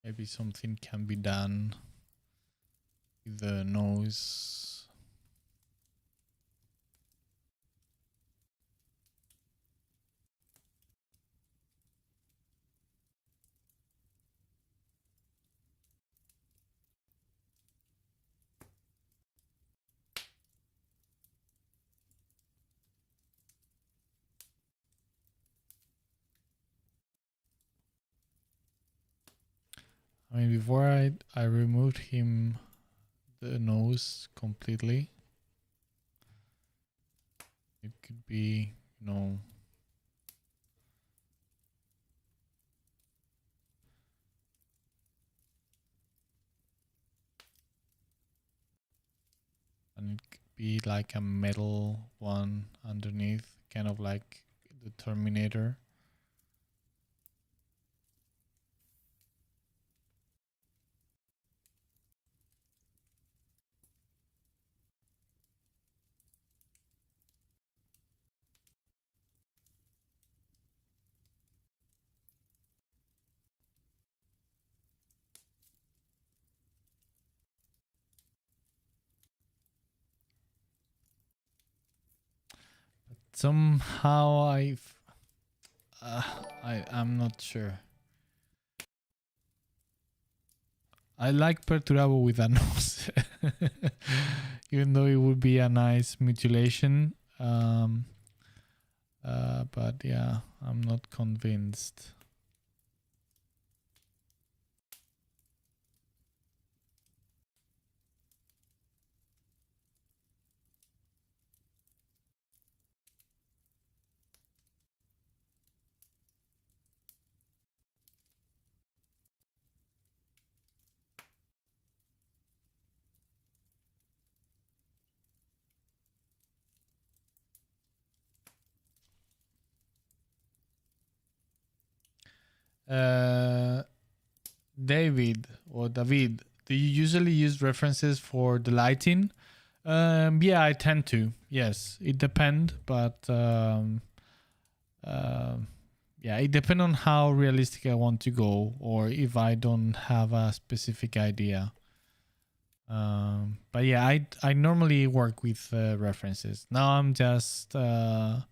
Maybe something can be done with the nose. I mean, before I removed him the nose completely, it could be, you know, and it could be like a metal one underneath, kind of like the Terminator. Somehow I'm not sure. I like Perturabo with a nose, even though it would be a nice mutilation. But yeah, I'm not convinced. David or David, do you usually use references for the lighting? Yeah, I tend to. Yes, it depends, but yeah, it depends on how realistic I want to go, or if I don't have a specific idea. But yeah, I normally work with references. Now I'm just how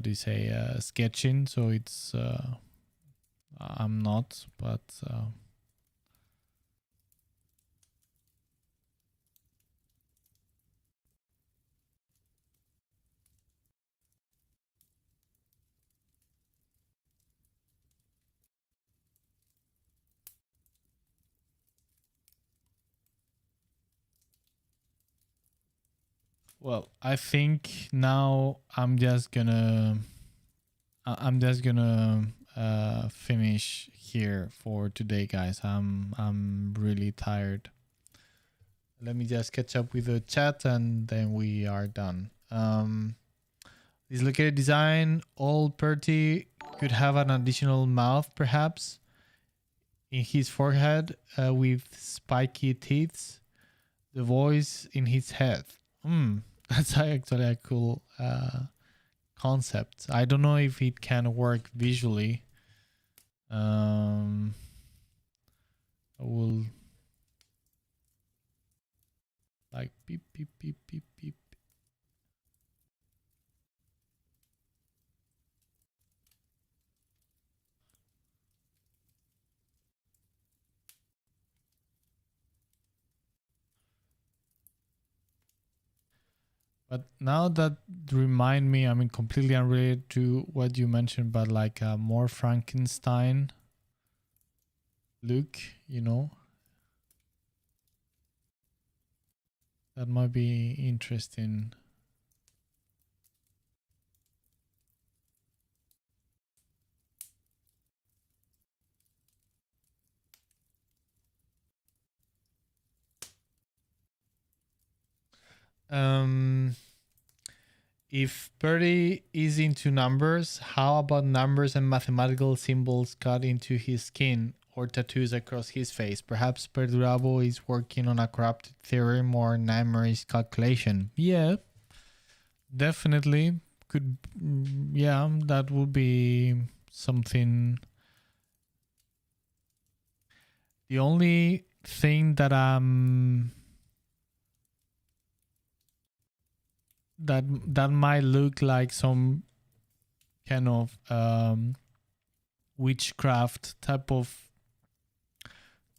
do you say sketching, so it's I'm not, but well, I think now I'm just gonna finish here for today, guys. I'm really tired. Let me just catch up with the chat and then we are done. Dislocated design, old Perty could have an additional mouth, perhaps, in his forehead with spiky teeth. The voice in his head. That's actually a cool concept. I don't know if it can work visually. I will like beep beep beep beep beep. But now that remind me, I mean, completely unrelated to what you mentioned, but like a more Frankenstein look, you know, that might be interesting. If Perry is into numbers, how about numbers and mathematical symbols cut into his skin or tattoos across his face? Perhaps Perdurabo is working on a corrupted theorem or Naimer's calculation. Yeah, definitely. Could, yeah, that would be something The only thing that that might look like some kind of witchcraft type of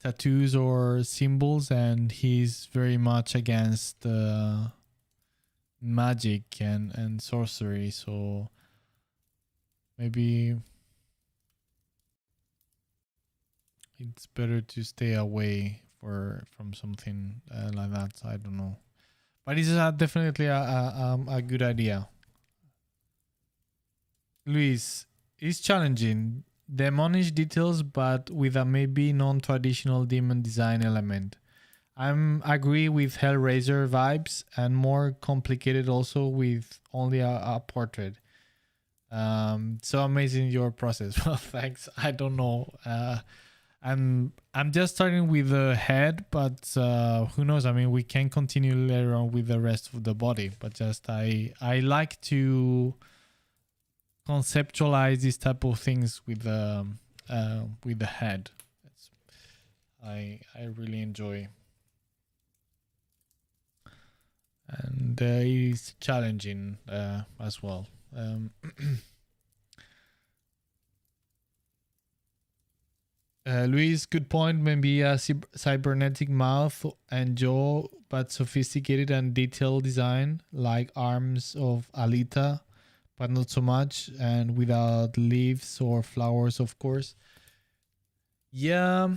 tattoos or symbols, and he's very much against magic and sorcery, so maybe it's better to stay away from something like that. I don't know, but it's definitely a good idea. Luis, it's challenging. Demonish details, but with a maybe non-traditional demon design element. I'm agree with Hellraiser vibes and more complicated also with only a portrait. So amazing your process. Well, thanks. I don't know. I'm just starting with the head, but who knows? I mean, we can continue later on with the rest of the body. But just I like to conceptualize these type of things with the head. I really enjoy, and it's challenging as well. Luis, good point. Maybe a cybernetic mouth and jaw, but sophisticated and detailed design, like arms of Alita, but not so much, and without leaves or flowers, of course. Yeah.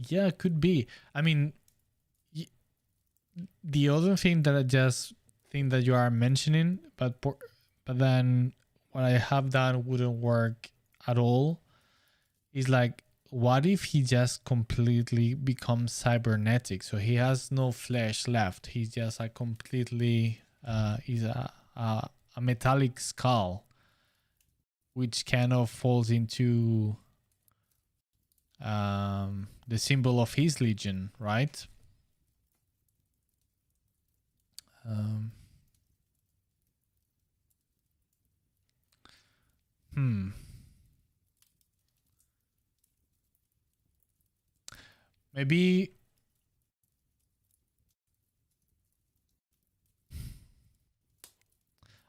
Yeah, could be. I mean, the other thing that I just think that you are mentioning, but then what I have done wouldn't work at all, is like, what if he just completely becomes cybernetic? So he has no flesh left. He's just a completely he's a metallic skull, which kind of falls into the symbol of his legion, right? Um, hmm. Maybe.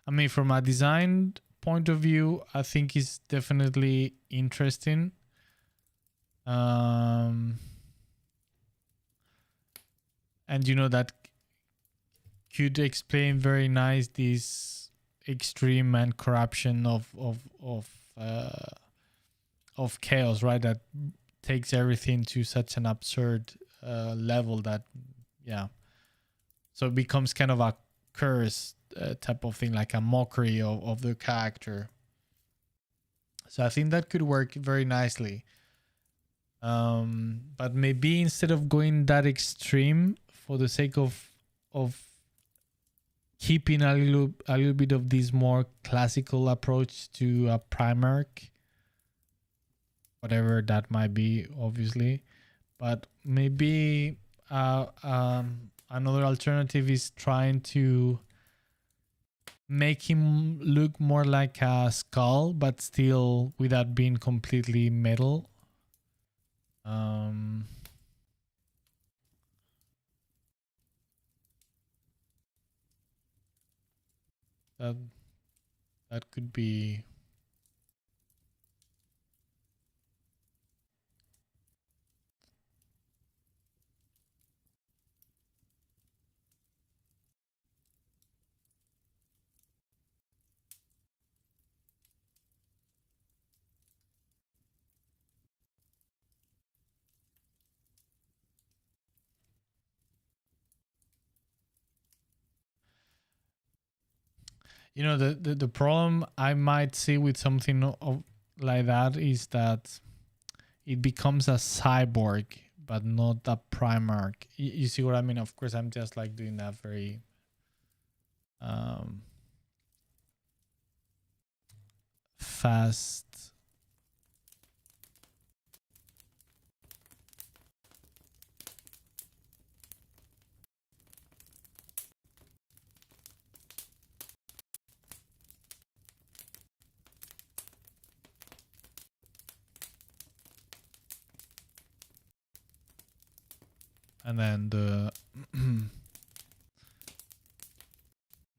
I mean, from a design point of view, I think it's definitely interesting. And that could explain very nice this extreme and corruption of chaos, right? That takes everything to such an absurd level that, yeah. So it becomes kind of a curse type of thing, like a mockery of the character. So I think that could work very nicely. But maybe instead of going that extreme, for the sake of keeping a little bit of this more classical approach to a Primarch, whatever that might be, obviously. But maybe another alternative is trying to make him look more like a skull, but still without being completely metal. That could be. The problem I might see with something like that is that it becomes a cyborg, but not a Primarch. You see what I mean? Of course, I'm just like doing that very fast. and then the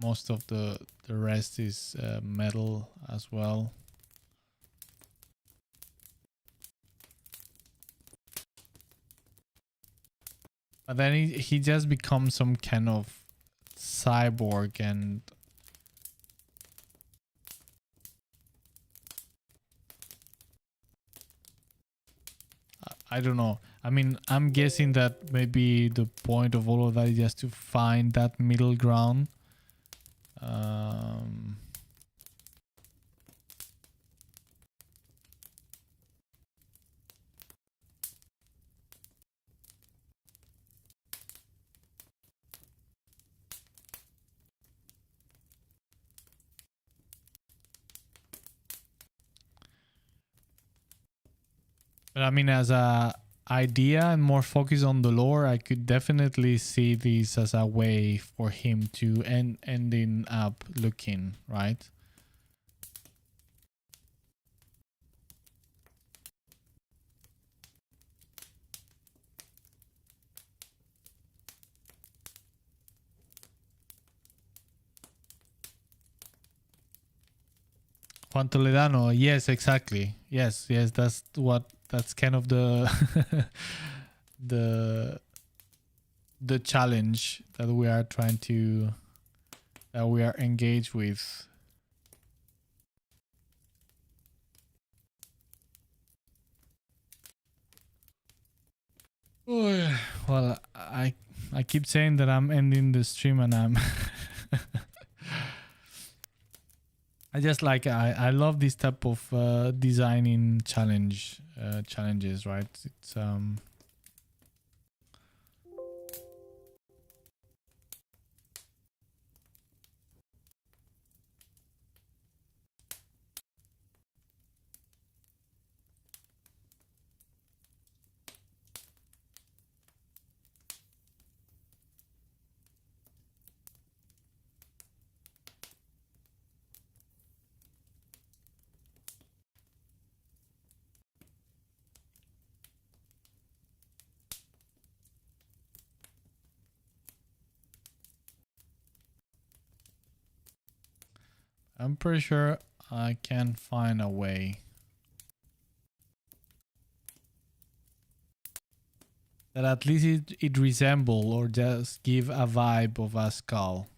most of the rest is metal as well. But then he just becomes some kind of cyborg, and I don't know. I mean, I'm guessing that maybe the point of all of that is just to find that middle ground. But I mean, as a idea and more focus on the lore, I could definitely see this as a way for him to ending up looking, right? Juan Toledano, yes, exactly. Yes, that's kind of the the challenge that we are trying to that we are engaged with. Well, I keep saying that I'm ending the stream, and I'm I just like I love this type of designing challenges, right? It's I'm pretty sure I can find a way that at least it resemble or just give a vibe of a skull.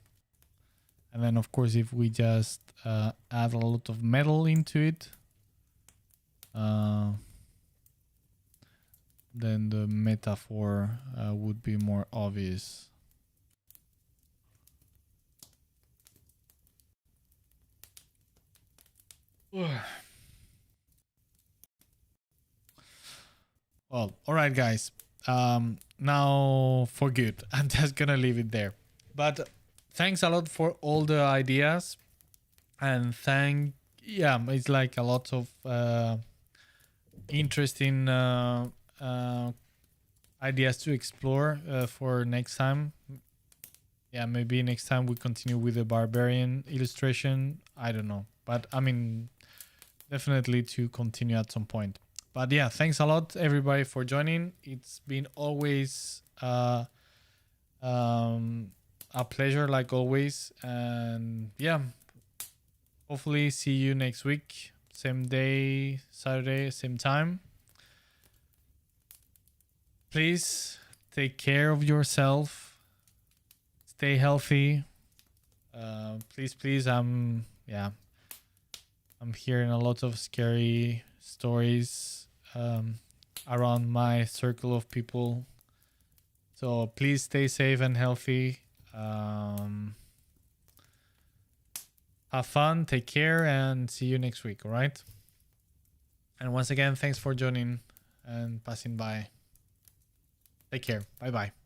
And then of course, if we just add a lot of metal into it, then the metaphor would be more obvious. Well, all right, guys. Now for good, I'm just gonna leave it there. But thanks a lot for all the ideas, and it's like a lot of interesting ideas to explore for next time. Yeah, maybe next time we continue with the barbarian illustration. I don't know, but I mean, definitely to continue at some point. But yeah, thanks a lot everybody for joining. It's been always a pleasure, like always. And yeah, hopefully see you next week, same day, Saturday, same time. Please take care of yourself, stay healthy. Please, I'm hearing a lot of scary stories around my circle of people. So please stay safe and healthy. Have fun, take care, and see you next week, all right? And once again, thanks for joining and passing by. Take care. Bye-bye.